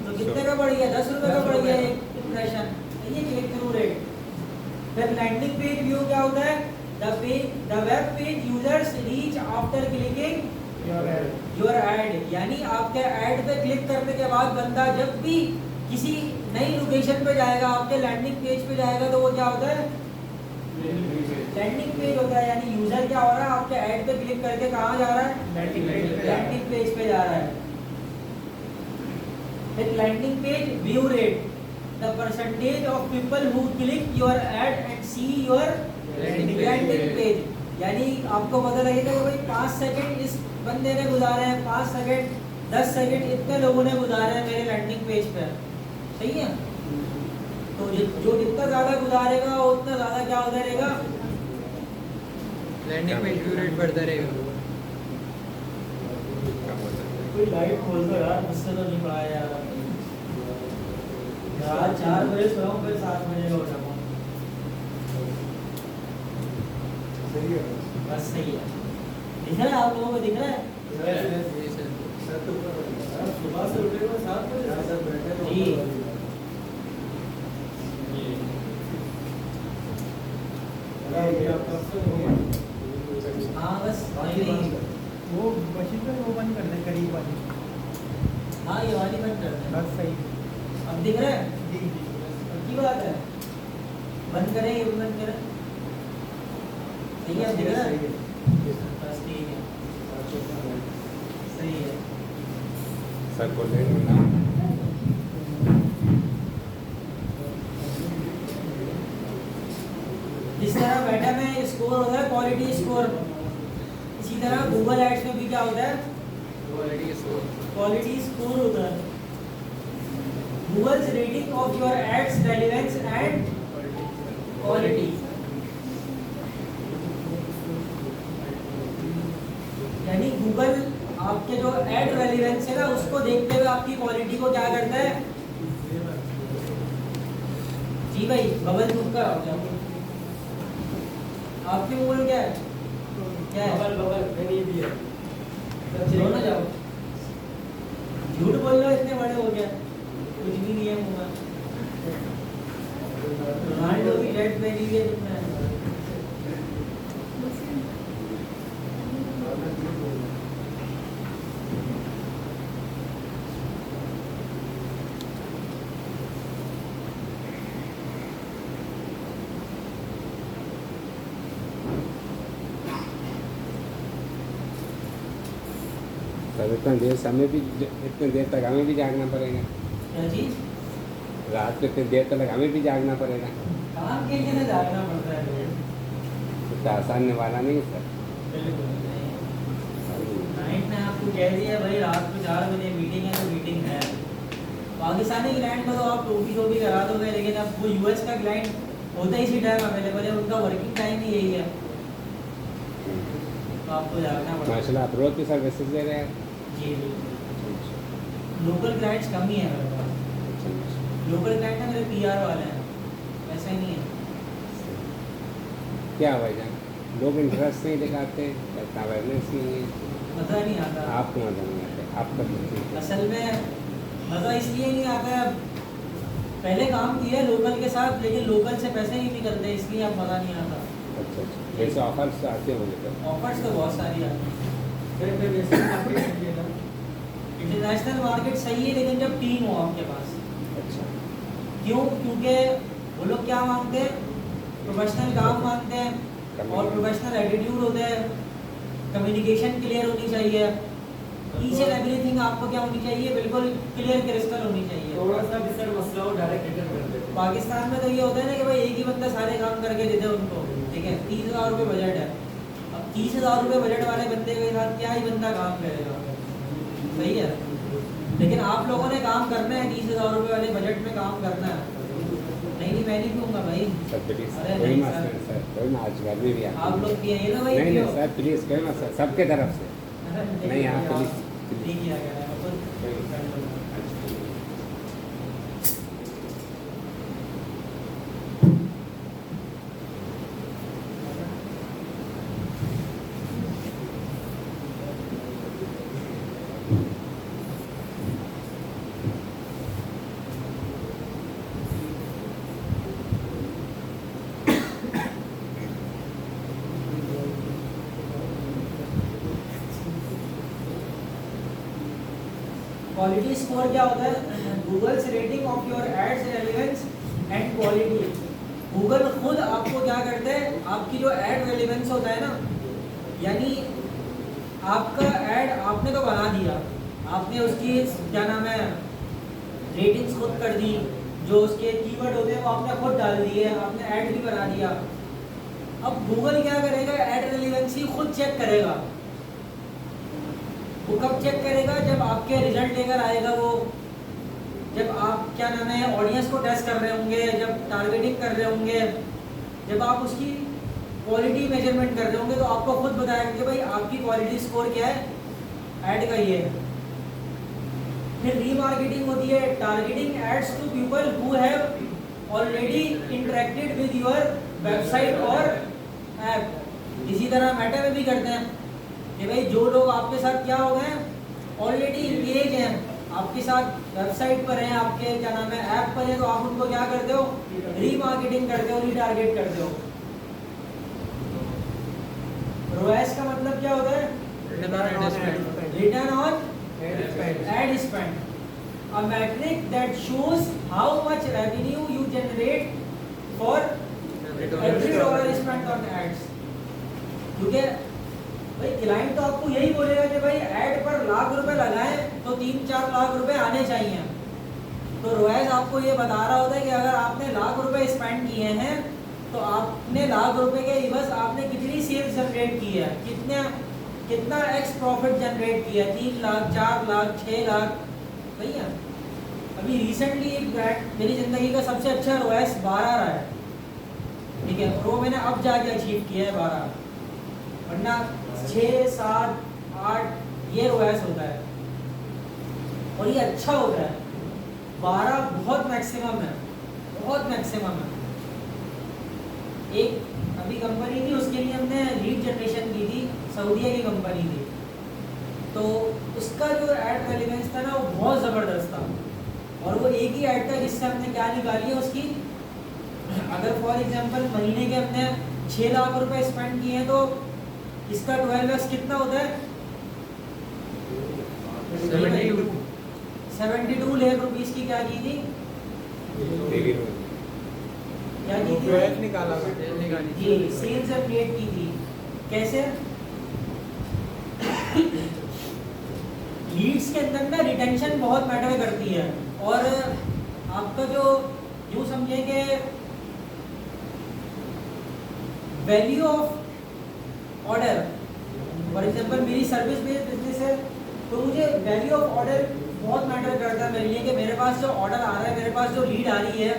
तो कितने का बढ़ गया? 10 रुपये का बढ़ गया एक इम्प्रेशन। ये क्लिक थ्रू रेट। फिर लैंडिंग पेज व्यू क्या होता है? The web page users reach after clicking your add. यानी आपके ऐड पे क्लिक करने के बाद बंदा जब भी किसी नई लोकेशन पे जाएगा, आपके लैंडिंग पेज पे जाएगा, तो वो क्या होता है? लैंडिंग पेज होता है। यानी यूजर क्या हो रहा है? आपके ऐड पे क्लिक करके कहाँ जा रहा है? लैंडिंग पेज पे जा रहा है। फिर landing page view rate, the percentage of people who click your ad and see your landing page. यानी आपको पता लगेगा कि भाई 5 सेकंड इस बंदे ने गुजारे हैं, 5 सेकंड 10 सेकंड इतने लोगों ने गुजारे हैं मेरे लैंडिंग पेज पर। सही है। तो जो जितना ज़्यादा गुजारेगा उतना ज़्यादा क्या होता रहेगा? लैंडिंग पेज व्यू रेट बढ़ता रहेगा। कोई लाइट खोल दो यार, मुझसे तो नहीं पड़ा यार। रात 4 बजे सोऊं फिर 7 बजे का उठा पाऊँ। बस सही है। दिख रहा है आप लोगों को? दिख रहा है? जी सर। सुबह से उठेगा 7 बजे जी। हाँ बस वही। वो मशीन पे वो बंद कर दे करीब वाली। हाँ ये वाली बंद कर दें। बस सही। अब दिख रहा है? जी जी। की बात है। बंद करें, ये भी बंद करें। सही है, दिख रहा है? बस ठीक है, सही है। सर को ले लेना। जिस तरह मेटा में स्कोर होता है क्वालिटी स्कोर, इसी तरह गूगल एड्स में भी क्या होता है? क्वालिटी स्कोर होता है। Google's rating of your ads relevance and quality. यानी गूगल आपके जो एड रेलेवेंस है ना, उसको देखते हुए आपकी क्वालिटी को क्या करता है? जी भाई, बबल चुप का हो जाओ। आपके मुंह में क्या है? क्या है? बबल बबल मैंने ये दिया। रो ना जाओ, झूठ बोल रहे हो, इतने बड़े हो गया, कुछ भी नहीं है मुंह में। रोनाल्डो की रेड पहनी हुई है तुमने। सर इतने देर तक हमें भी जागना पड़ेगा। क्या चीज? रात को इतनी देर तक हमें भी जागना पड़ेगा। काम के लिए जागना पड़ता है। तो आसान वाला नहीं है सर। नाइट में आपको कह दिया भाई रात को 4 बजे मीटिंग है तो मीटिंग है। पाकिस्तानी क्लाइंट में तो आप टोपी करा दोगे, लेकिन अब वो यूएस का क्लाइंट होता ही इसी टाइम अवेलेबल है, उनका वर्किंग टाइम ही यही है, तो आपको जागना पड़ेगा। माशाल्लाह आप रोज के सर्विसेज दे रहे हैं। जी बिल्कुल। लोकल क्लाइंट्स कम ही है मेरे पास। लोकल क्लाइंट है मेरे PR वाले हैं, ऐसा ही नहीं है। क्या भाईजान, लोग इंटरेस्ट नहीं दिखाते, अवेयरनेस नहीं है, मज़ा नहीं आता। आपको मजा नहीं आता, आपका कुछ असल में मज़ा इसलिए नहीं आता है, पहले काम किया है लोकल के साथ, लेकिन लोकल से पैसे नहीं निकलते, इसलिए अब मज़ा नहीं आता। अच्छा अच्छा, जैसे ऑफर्स आते होंगे तो ऑफर्स तो बहुत सारी आती हैं। इंटरनेशनल मार्केट सही है, लेकिन जब टीम हो आपके पास। अच्छा क्यों? क्योंकि वो लोग क्या मांगते हैं, प्रोफेशनल काम मांगते हैं और प्रोफेशनल एटीट्यूड होता है, कम्युनिकेशन क्लियर होनी चाहिए, ईच एंड एवरीथिंग आपको क्या होनी चाहिए, बिल्कुल क्लियर क्रिस्टल होनी चाहिए। थोड़ा सा भी सर मसला हो डायरेक्ट रिटर्न कर देते हैं। पाकिस्तान में तो ये होता है ना कि भाई एक ही बंदा सारे काम करके देते हैं उनको, ठीक है, 30,000 रुपये बजट है। अब 30,000 रुपये बजट वाले बंदे के साथ क्या ही बंदा काम करेगा, सही है। लेकिन आप लोगों ने काम करना है, 30,000 रुपये वाले बजट में काम करना है। नहीं मैं नहीं पीऊँगा भाई। सर प्लीज अरे कोई नहीं मसला नहीं सर, कोई ना, आज घर में भी आप लोग पिए ना भाई, नहीं पियो। नहीं सर प्लीज कोई मसला, सबके तरफ से नहीं, यहाँ पुलिस नहीं किया गया है अपन। क्वालिटी स्कोर क्या होता है? Google's rating of your ads relevance and quality. Google खुद आपको क्या करता है, आपकी जो एड रेलेवेंस होता है ना, यानी आपका ऐड आपने तो बना दिया, आपने उसकी क्या नाम है रेटिंग्स खुद कर दी, जो उसके कीवर्ड होते हैं वो आपने खुद डाल दिए, आपने ऐड भी बना दिया। अब गूगल क्या करेगा, ऐड रेलेवेंसी खुद चेक करेगा। वो कब चेक करेगा? जब आपके रिजल्ट लेकर आएगा वो, जब आप क्या नाम है ऑडियंस को टेस्ट कर रहे होंगे, जब टारगेटिंग कर रहे होंगे, जब आप उसकी क्वालिटी मेजरमेंट कर रहे होंगे, तो आपको खुद बताएगा कि भाई आपकी क्वालिटी स्कोर क्या है, ऐड का ये है। फिर रीमार्केटिंग होती है, targeting ads to people who have already interacted with your website or app. इसी तरह मेटा में भी करते हैं कि भाई जो लोग आपके साथ क्या हो गए, ऑलरेडी इंगेज हैं आपके साथ, वेबसाइट पर हैं आपके क्या नाम है ऐप पर है, तो आप उनको क्या करते हो, रीमार्केटिंग करते हो, रीटारगेट करते हो। ROAS का मतलब क्या होता है? Return on ad spend, a metric that shows how much revenue you generate for every dollar spent on ads। क्योंकि भाई क्लाइंट तो आपको यही बोलेगा कि भाई ऐड पर लाख रुपए लगाएं तो 3-4 लाख रुपए आने चाहिए। तो ROAS आपको ये बता रहा होता है कि अगर आपने लाख रुपए स्पेंड किए हैं तो आपने लाख रुपए के बस आपने कितनी सेल्स जनरेट की है, कितना एक्स प्रॉफिट जनरेट किया, 3 लाख, 4 लाख, 6 लाख, सही है। अभी रिसेंटली एक ब्रांड मेरी ज़िंदगी का सबसे अच्छा ROAS 12 रहा है, ठीक है, और वो मैंने अब जाके अचीव किया है 12, वरना 6, 7, 8 ये ROAS होता है और ये अच्छा होता है। 12 बहुत मैक्सिमम है, बहुत मैक्सिमम है। एक अभी कंपनी थी, उसके लिए हमने लीड जनरेशन की थी, सऊदीया की कंपनी थी, तो उसका जो ऐड रेलेवेंस था ना वो बहुत ज़बरदस्त था, और वो एक ही ऐड था जिससे हमने क्या निकाली है उसकी, अगर फॉर एग्जांपल महीने के हमने 6 लाख रुपए स्पेंड किए हैं तो इसका 12x कितना होता है? 72 लाख रुपीस की क्या की थी, क्या की थी निकाला जी, सेल्स अपडेट की थी। कैसे? लीड्स के अंदर ना रिटेंशन बहुत मैटर करती है, और आपका जो यूँ समझे कि value of order, for example मेरी सर्विस बेस्ड बिजनेस है तो मुझे वैल्यू ऑफ ऑर्डर बहुत मैटर करता है मेरे लिए, कि मेरे पास जो ऑर्डर आ रहा है, मेरे पास जो लीड आ रही है,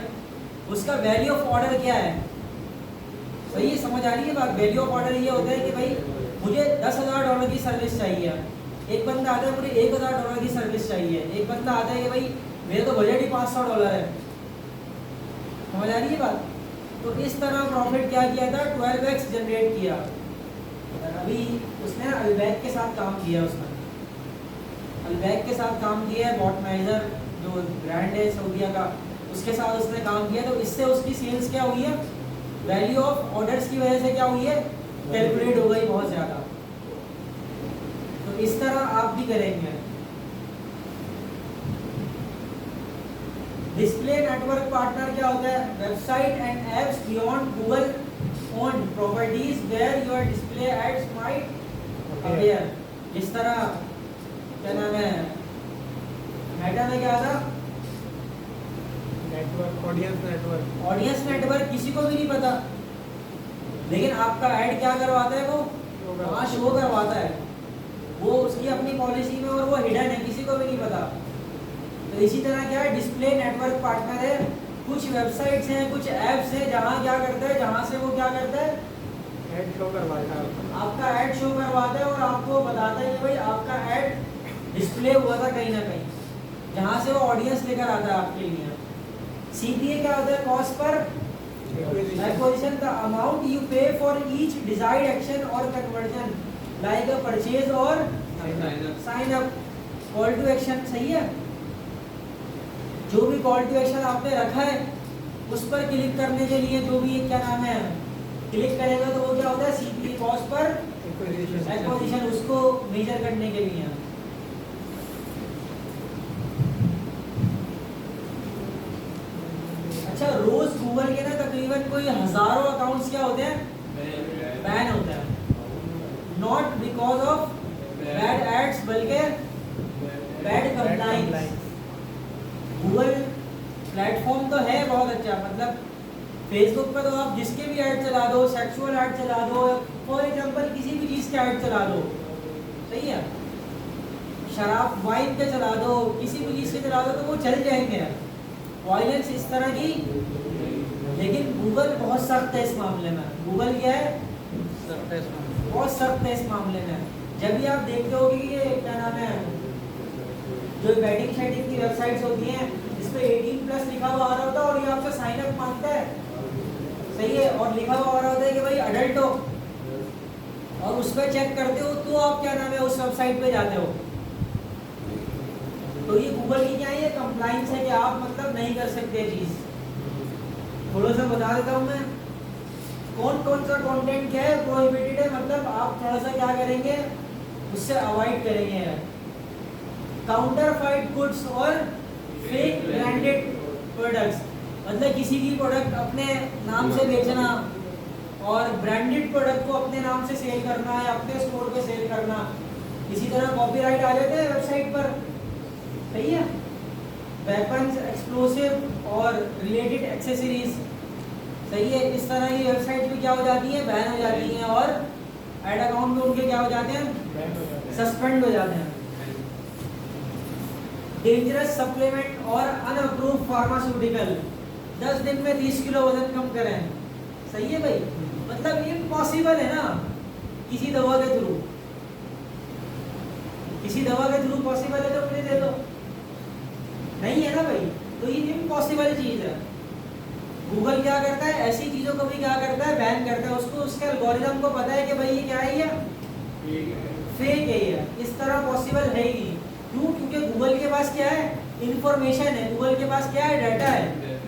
उसका वैल्यू ऑफ ऑर्डर क्या है। सही है, समझ आ रही है बात? वैल्यू ऑफ ऑर्डर ये होता है कि भाई मुझे $10,000 की सर्विस चाहिए, एक बंदा आता है मुझे $1,000 की सर्विस चाहिए, एक बंदा आता है कि भाई मेरे तो बजट ही $500 है। समझ आ रही है बात? तो इस तरह प्रॉफिट क्या किया था, 12x जनरेट किया। अभी उसने ना अल्बैक के साथ काम किया, उसने अल्बैक के साथ काम किया है, बॉटमाइजर जो ब्रांड है सऊदीया का, उसके साथ उसने काम किया, तो इससे उसकी सेल्स क्या हुई है, वैल्यू ऑफ ऑर्डर्स की वजह से क्या हुई है, कैलकुलेट हो गई बहुत ज़्यादा। तो इस तरह आप भी करेंगे। डिस्प्ले नेटवर्क पार्टनर क्या होता है, website and apps beyond Google own properties where your display ads might appear. जिस तरह क्या नाम है, मेटा में क्या था, नेटवर्क, ऑडियंस नेटवर्क किसी को भी नहीं पता, लेकिन आपका ऐड क्या करवाता है, वो वहाँ शो करवाता है, वो उसकी अपनी पॉलिसी में, और वो हिडन है, किसी को भी नहीं पता। तो इसी तरह क्या है, डिस्प्ले नेटवर्क पार्टनर है, कुछ वेबसाइट्स हैं, कुछ ऐप्स हैं, जहाँ क्या करता है, जहाँ से वो क्या करता है, ऐड शो करवाता है, आपका ऐड शो करवाता है और आपको बताता है कि भाई आपका ऐड डिस्प्ले हुआ था कहीं ना कहीं, जहाँ से वो ऑडियंस लेकर आता है आपके लिए। CPA क्या होता है, cost per acquisition, the amount you pay for each desired action or conversion like a purchase or sign up, call to action. सही है, जो भी कॉल टू एक्शन आपने रखा है उस पर क्लिक करने के लिए जो भी क्या नाम है क्लिक करेगा तो वो क्या होता है, CPA कॉस्ट पर एक्विजिशन, उसको मेजर करने के लिए। अच्छा, रोज गूगल के ना तकरीबन कोई हजारों अकाउंट्स क्या होते हैं, बैन होते हैं, not because of bad ads बल्कि बैड कंप्लाइंस। गूगल प्लेटफॉर्म तो है बहुत अच्छा, मतलब फेसबुक पर तो आप जिसके भी ऐड चला दो, सेक्सुअल ऐड चला दो, फॉर एग्जांपल किसी भी चीज़ के ऐड चला दो, सही है, शराब वाइन के चला दो, किसी भी चीज़ के चला दो तो वो चल जाएंगे, वायलेंस इस तरह की। लेकिन गूगल बहुत सख्त है इस मामले में। गूगल क्या है, बहुत सख्त है इस मामले में। जब भी आप देखते हो कि ये क्या नाम है, जो बैटिंग शेटिंग की वेबसाइट्स होती हैं जिसपे 18+ लिखा हुआ आ रहा होता है और ये आपसे साइन अप मांगता है, सही है, और लिखा हुआ आ रहा होता है कि भाई अडल्ट हो, और उस पर चेक करते हो तो आप क्या नाम है उस वेबसाइट पे जाते हो। तो ये गूगल की क्या है, ये कंप्लाइंस है कि आप मतलब नहीं कर सकते चीज़। थोड़ा सा बता देता हूँ मैं, कौन कौन सा कंटेंट क्या है प्रोहिबिटेड है, मतलब आप थोड़ा सा क्या करेंगे, उससे अवॉइड करेंगे। काउंटरफाइट गुड्स और फेक ब्रांडेड प्रोडक्ट्स, मतलब किसी की प्रोडक्ट अपने नाम से बेचना और ब्रांडेड प्रोडक्ट को अपने नाम से सेल करना या अपने स्टोर पे सेल करना। इसी तरह कॉपीराइट आ जाते हैं वेबसाइट पर, सही है। वेपन्स, एक्सप्लोसिव और रिलेटेड एक्सेसरीज, सही है, इस तरह की वेबसाइट भी क्या हो जाती है, बैन हो जाती हैं, और एड अकाउंट में उनके क्या हो जाते हैं, सस्पेंड हो जाते हैं। डेंजरस सप्लीमेंट और अनअप्रूव्ड फार्मास्यूटिकल, 10 दिन में 30 किलो वजन कम करें, सही है भाई, मतलब इम्पॉसिबल है ना, किसी दवा के थ्रू, किसी दवा के थ्रू पॉसिबल है तो मुझे दे दो, नहीं है ना भाई, तो ये इम्पॉसिबल चीज़ है। गूगल क्या करता है, ऐसी चीज़ों को भी क्या करता है, बैन करता है, उसको उसके एल्गोरिथम को पता है कि भाई ये क्या है, ये फेक है, ये इस तरह पॉसिबल है ही नहीं। क्यों? क्योंकि गूगल के पास क्या है, इंफॉर्मेशन है, गूगल के पास क्या है, डाटा है,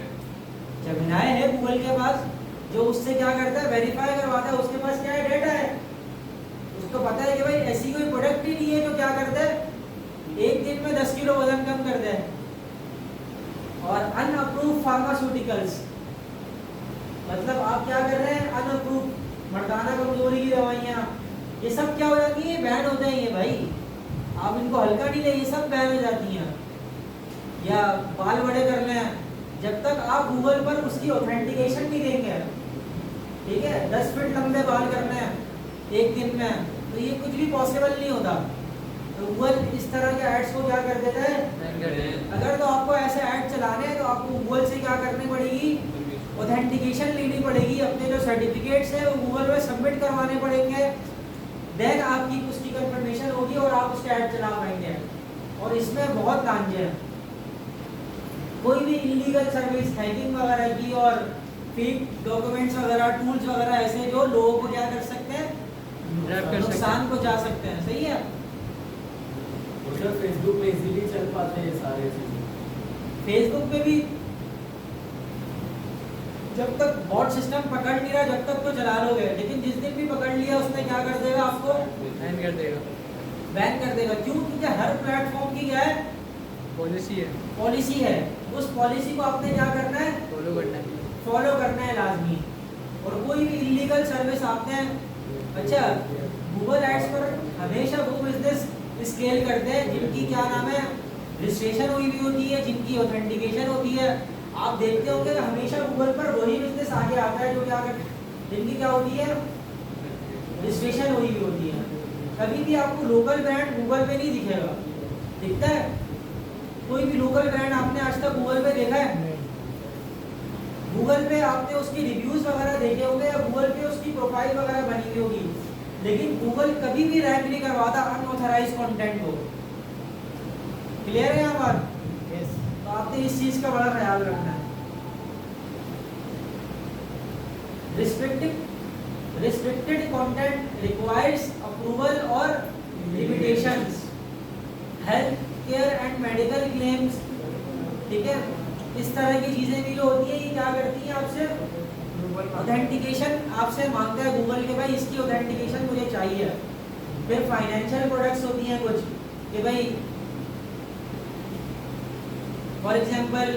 जमीनाएं है गूगल के पास, जो उससे क्या करता है, वेरीफाई करवाता है, उसके पास क्या है, डाटा है, उसको पता है कि भाई ऐसी कोई प्रोडक्ट ही नहीं है जो क्या करता है 1 दिन में 10 किलो वजन कम कर दे। और अनअप्रूव्ड फार्मास्यूटिकल्स, मतलब आप क्या कर रहे हैं, अनअप्रूव्ड मर्दाना कमजोरी की दवाइयाँ, ये सब क्या हो जाती है, बैन होते हैं ये भाई, आप इनको हल्का नहीं ले, ये सब बैन हो जाती हैं। या बाल बड़े करने हैं, जब तक आप गूगल पर उसकी ऑथेंटिकेशन नहीं देंगे, ठीक है, 10 फीट लंबे बाल करने हैं 1 दिन में, तो ये कुछ भी पॉसिबल नहीं होता। तो गूगल इस तरह के एड्स को क्या कर देता है, अगर तो आपको ऐसे ऐड चलाने हैं तो आपको गूगल से क्या करनी पड़ेगी, ऑथेंटिकेशन लेनी पड़ेगी, अपने जो सर्टिफिकेट्स हैं वो गूगल में सबमिट करवाने पड़ेंगे, देन आपकी उसकी कंफर्मेशन होगी और आप उसके ऐड चला पाएंगे। और इसमें बहुत लांझे हैं, कोई भी इलीगल सर्विस, हैकिंग वगैरह की और फेक डॉक्यूमेंट्स वगैरह, टूल्स वगैरह ऐसे जो लोगों को क्या कर सकते हैं, नुकसान को जा सकते हैं, सही है। फेसबुक पे इजीली चल पाते हैं सारे चीजें, फेसबुक पे भी जब तक बॉट सिस्टम पकड़ नहीं रहा जब तक तो चला लोगे, लेकिन जिस दिन भी पकड़ लिया उसने क्या कर देगा, आपको बैन कर देगा। बैन कर देगा। क्यों? क्योंकि हर प्लेटफॉर्म की क्या है, पॉलिसी है, पॉलिसी है। उस पॉलिसी को आपने क्या करना है, फॉलो करना है। फॉलो करना है लाजमी। और कोई भी इलीगल सर्विस आपने, अच्छा गूगल एड्स पर हमेशा वो बिजनेस स्केल करते हैं जिनकी क्या नाम है, रजिस्ट्रेशन हुई भी होती है, जिनकी ऑथेंटिकेशन होती है। आप देखते होंगे कि हमेशा गूगल पर वही बिजनेस आगे आता है जो क्या जिनकी क्या होती है, रजिस्ट्रेशन हुई भी होती है। कभी भी आपको लोकल ब्रांड गूगल पे नहीं दिखेगा, दिखता है? कोई भी लोकल ब्रांड आपने आज तक गूगल पे देखा है? गूगल पे आपने उसकी रिव्यूज वगैरह देखे होंगे या गूगल पे उसकी प्रोफाइल वगैरह बनी हुई होगी, लेकिन गूगल कभी भी रैंक नहीं करवाता अनऑथराइज कंटेंट को। क्लियर है यहाँ बात? तो आपने इस चीज का बड़ा ख्याल रखना है। रिस्ट्रिक्टेड कंटेंट रिक्वायर्स अप्रूवल और limitations, health care and medical claims, ठीक है? इस तरह की चीजें भी जो होती है ये क्या करती है, आपसे ऑथेंटिकेशन आपसे मांगता है गूगल के भाई इसकी ऑथेंटिकेशन मुझे चाहिए। फिर फाइनेंशियल प्रोडक्ट्स होती हैं कुछ कि भाई फॉर एग्जांपल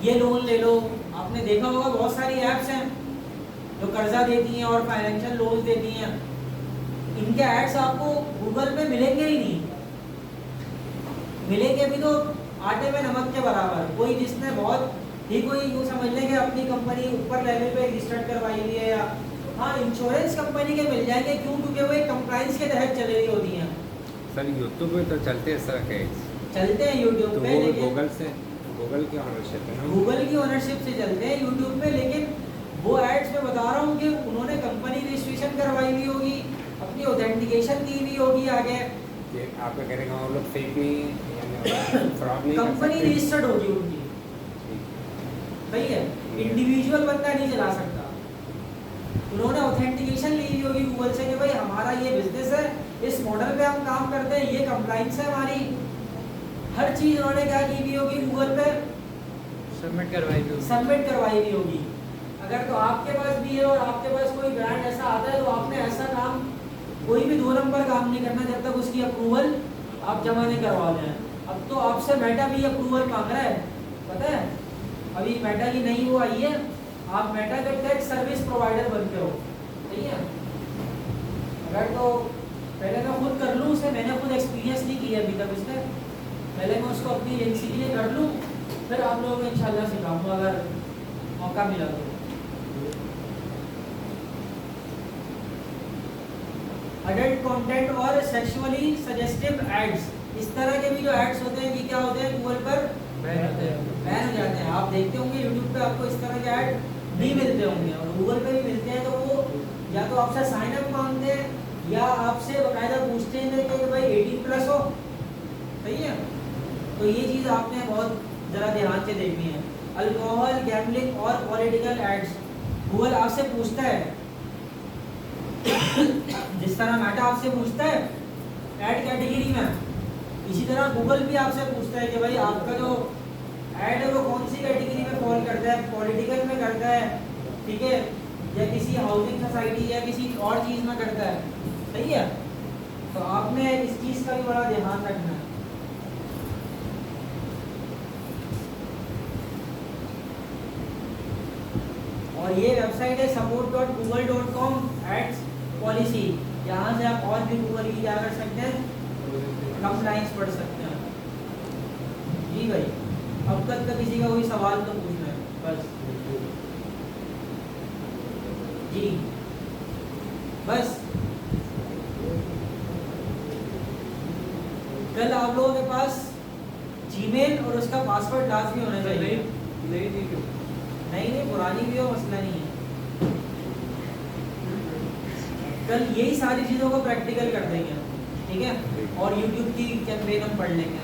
ये लोन ले लो। आपने देखा होगा बहुत सारी ऐप्स हैं जो कर्जा देती हैं और फाइनेंशियल लोन देती हैं। इनके एड्स आपको गूगल पे मिलेंगे ही नहीं, मिलेंगे भी तो आटे में नमक के बराबर। कोई जिसने बहुत ही कोई यूँ समझ लें कि अपनी कंपनी ऊपर लेवल पे रजिस्टर्ड करवाई हुई है, या हाँ इंश्योरेंस कंपनी के मिल जाएंगे। क्यों? क्योंकि वो एक कंप्लाइंस के तहत चल रही होती हैं। सर यूट्यूब पे तो चलते हैं सर के चलते हैं यूट्यूब तो पे, वो लेकिन गूगल की ऑनरशिप है ना, गूगल की ओनरशिप से चलते हैं यूट्यूब पे। लेकिन वो एड्स में बता रहा हूँ कि उन्होंने कंपनी रजिस्ट्रेशन करवाई हुई होगी, अपनी ऑथेंटिकेशन दी हुई होगी आगे। कि आपका कहने का मतलब फेक नहीं, फ्रॉड नहीं, कंपनी रजिस्टर्ड होगी उनकी, सही है? इंडिविजुअल बंदा नहीं चला सकता। उन्होंने ऑथेंटिकेशन ली हुई होगी गूगल से कि भाई हमारा ये बिजनेस है, इस मॉडल पे हम काम करते हैं, ये कंप्लाइंस है हमारी। हर चीज उन्होंने क्या की हुई होगी गूगल पे, सबमिट करवाई भी होगी। सबमिट करवाई हुई होगी। अगर तो आपके पास भी है और आपके पास कोई ब्रांड ऐसा आता है तो आपने ऐसा काम, कोई भी 2 नंबर काम नहीं करना जब तक उसकी अप्रूवल आप जमा नहीं करवा लें। अब तो आपसे मेटा भी अप्रूवल मांग रहा है, पता है? अभी मेटा की नई वो आई है, आप मेटा के टेक सर्विस प्रोवाइडर बनते हो, सही है? अगर तो पहले मैं खुद कर लूँ उसे, मैंने खुद एक्सपीरियंस नहीं किया अभी तक इसमें, पहले मैं उसको अपनी एजेंसी के लिए कर लूँ, फिर आप लोगों को इंशाल्लाह सिखाऊंगा अगर मौका मिला तो। अडल्ट कंटेंट और सेक्सुअली सजेस्टिव एड्स, इस तरह के भी जो एड्स होते हैं ये क्या होते हैं गूगल पर बैन होते हैं। बैन हो जाते हैं। आप देखते होंगे यूट्यूब पे आपको इस तरह के ऐड नहीं मिलते होंगे, और गूगल पे भी मिलते हैं। तो वो या तो आपसे साइन अप मांगते हैं या आपसे बाकायदा पूछते हैं कि भाई 18+ हो, सही है? तो ये चीज़ आपने बहुत ज़रा ध्यान से देखनी है। अल्कोहल, गैम्बलिंग और पॉलिटिकल एड्स, गूगल आपसे पूछता है जिस तरह मेटा आपसे पूछता है ऐड कैटेगरी में, इसी तरह गूगल भी आपसे पूछता है कि भाई आपका जो ऐड है वो कौन सी कैटेगरी में फॉल करता है, पॉलिटिकल में करता है, ठीक है, या किसी हाउसिंग सोसाइटी या किसी और चीज़ में करता है, सही है? तो आपने इस चीज़ का भी बड़ा ध्यान रखना है। और ये वेबसाइट है support.google.com एड्स पॉलिसी, यहाँ से आप और भी गूगल की क्या कर सकते हैं, कंप्लाइंस पढ़ सकते हैं। जी भाई, अब तक का किसी का कोई सवाल तो पूछना है बस। जी बस, कल आप लोगों के पास जीमेल और उसका पासवर्ड लाजमी होना चाहिए। नहीं पुरानी भी हो, मसला नहीं है। कल यही सारी चीज़ों को प्रैक्टिकल कर देंगे, ठीक है? और YouTube की कैंपेन हम पढ़ लेंगे।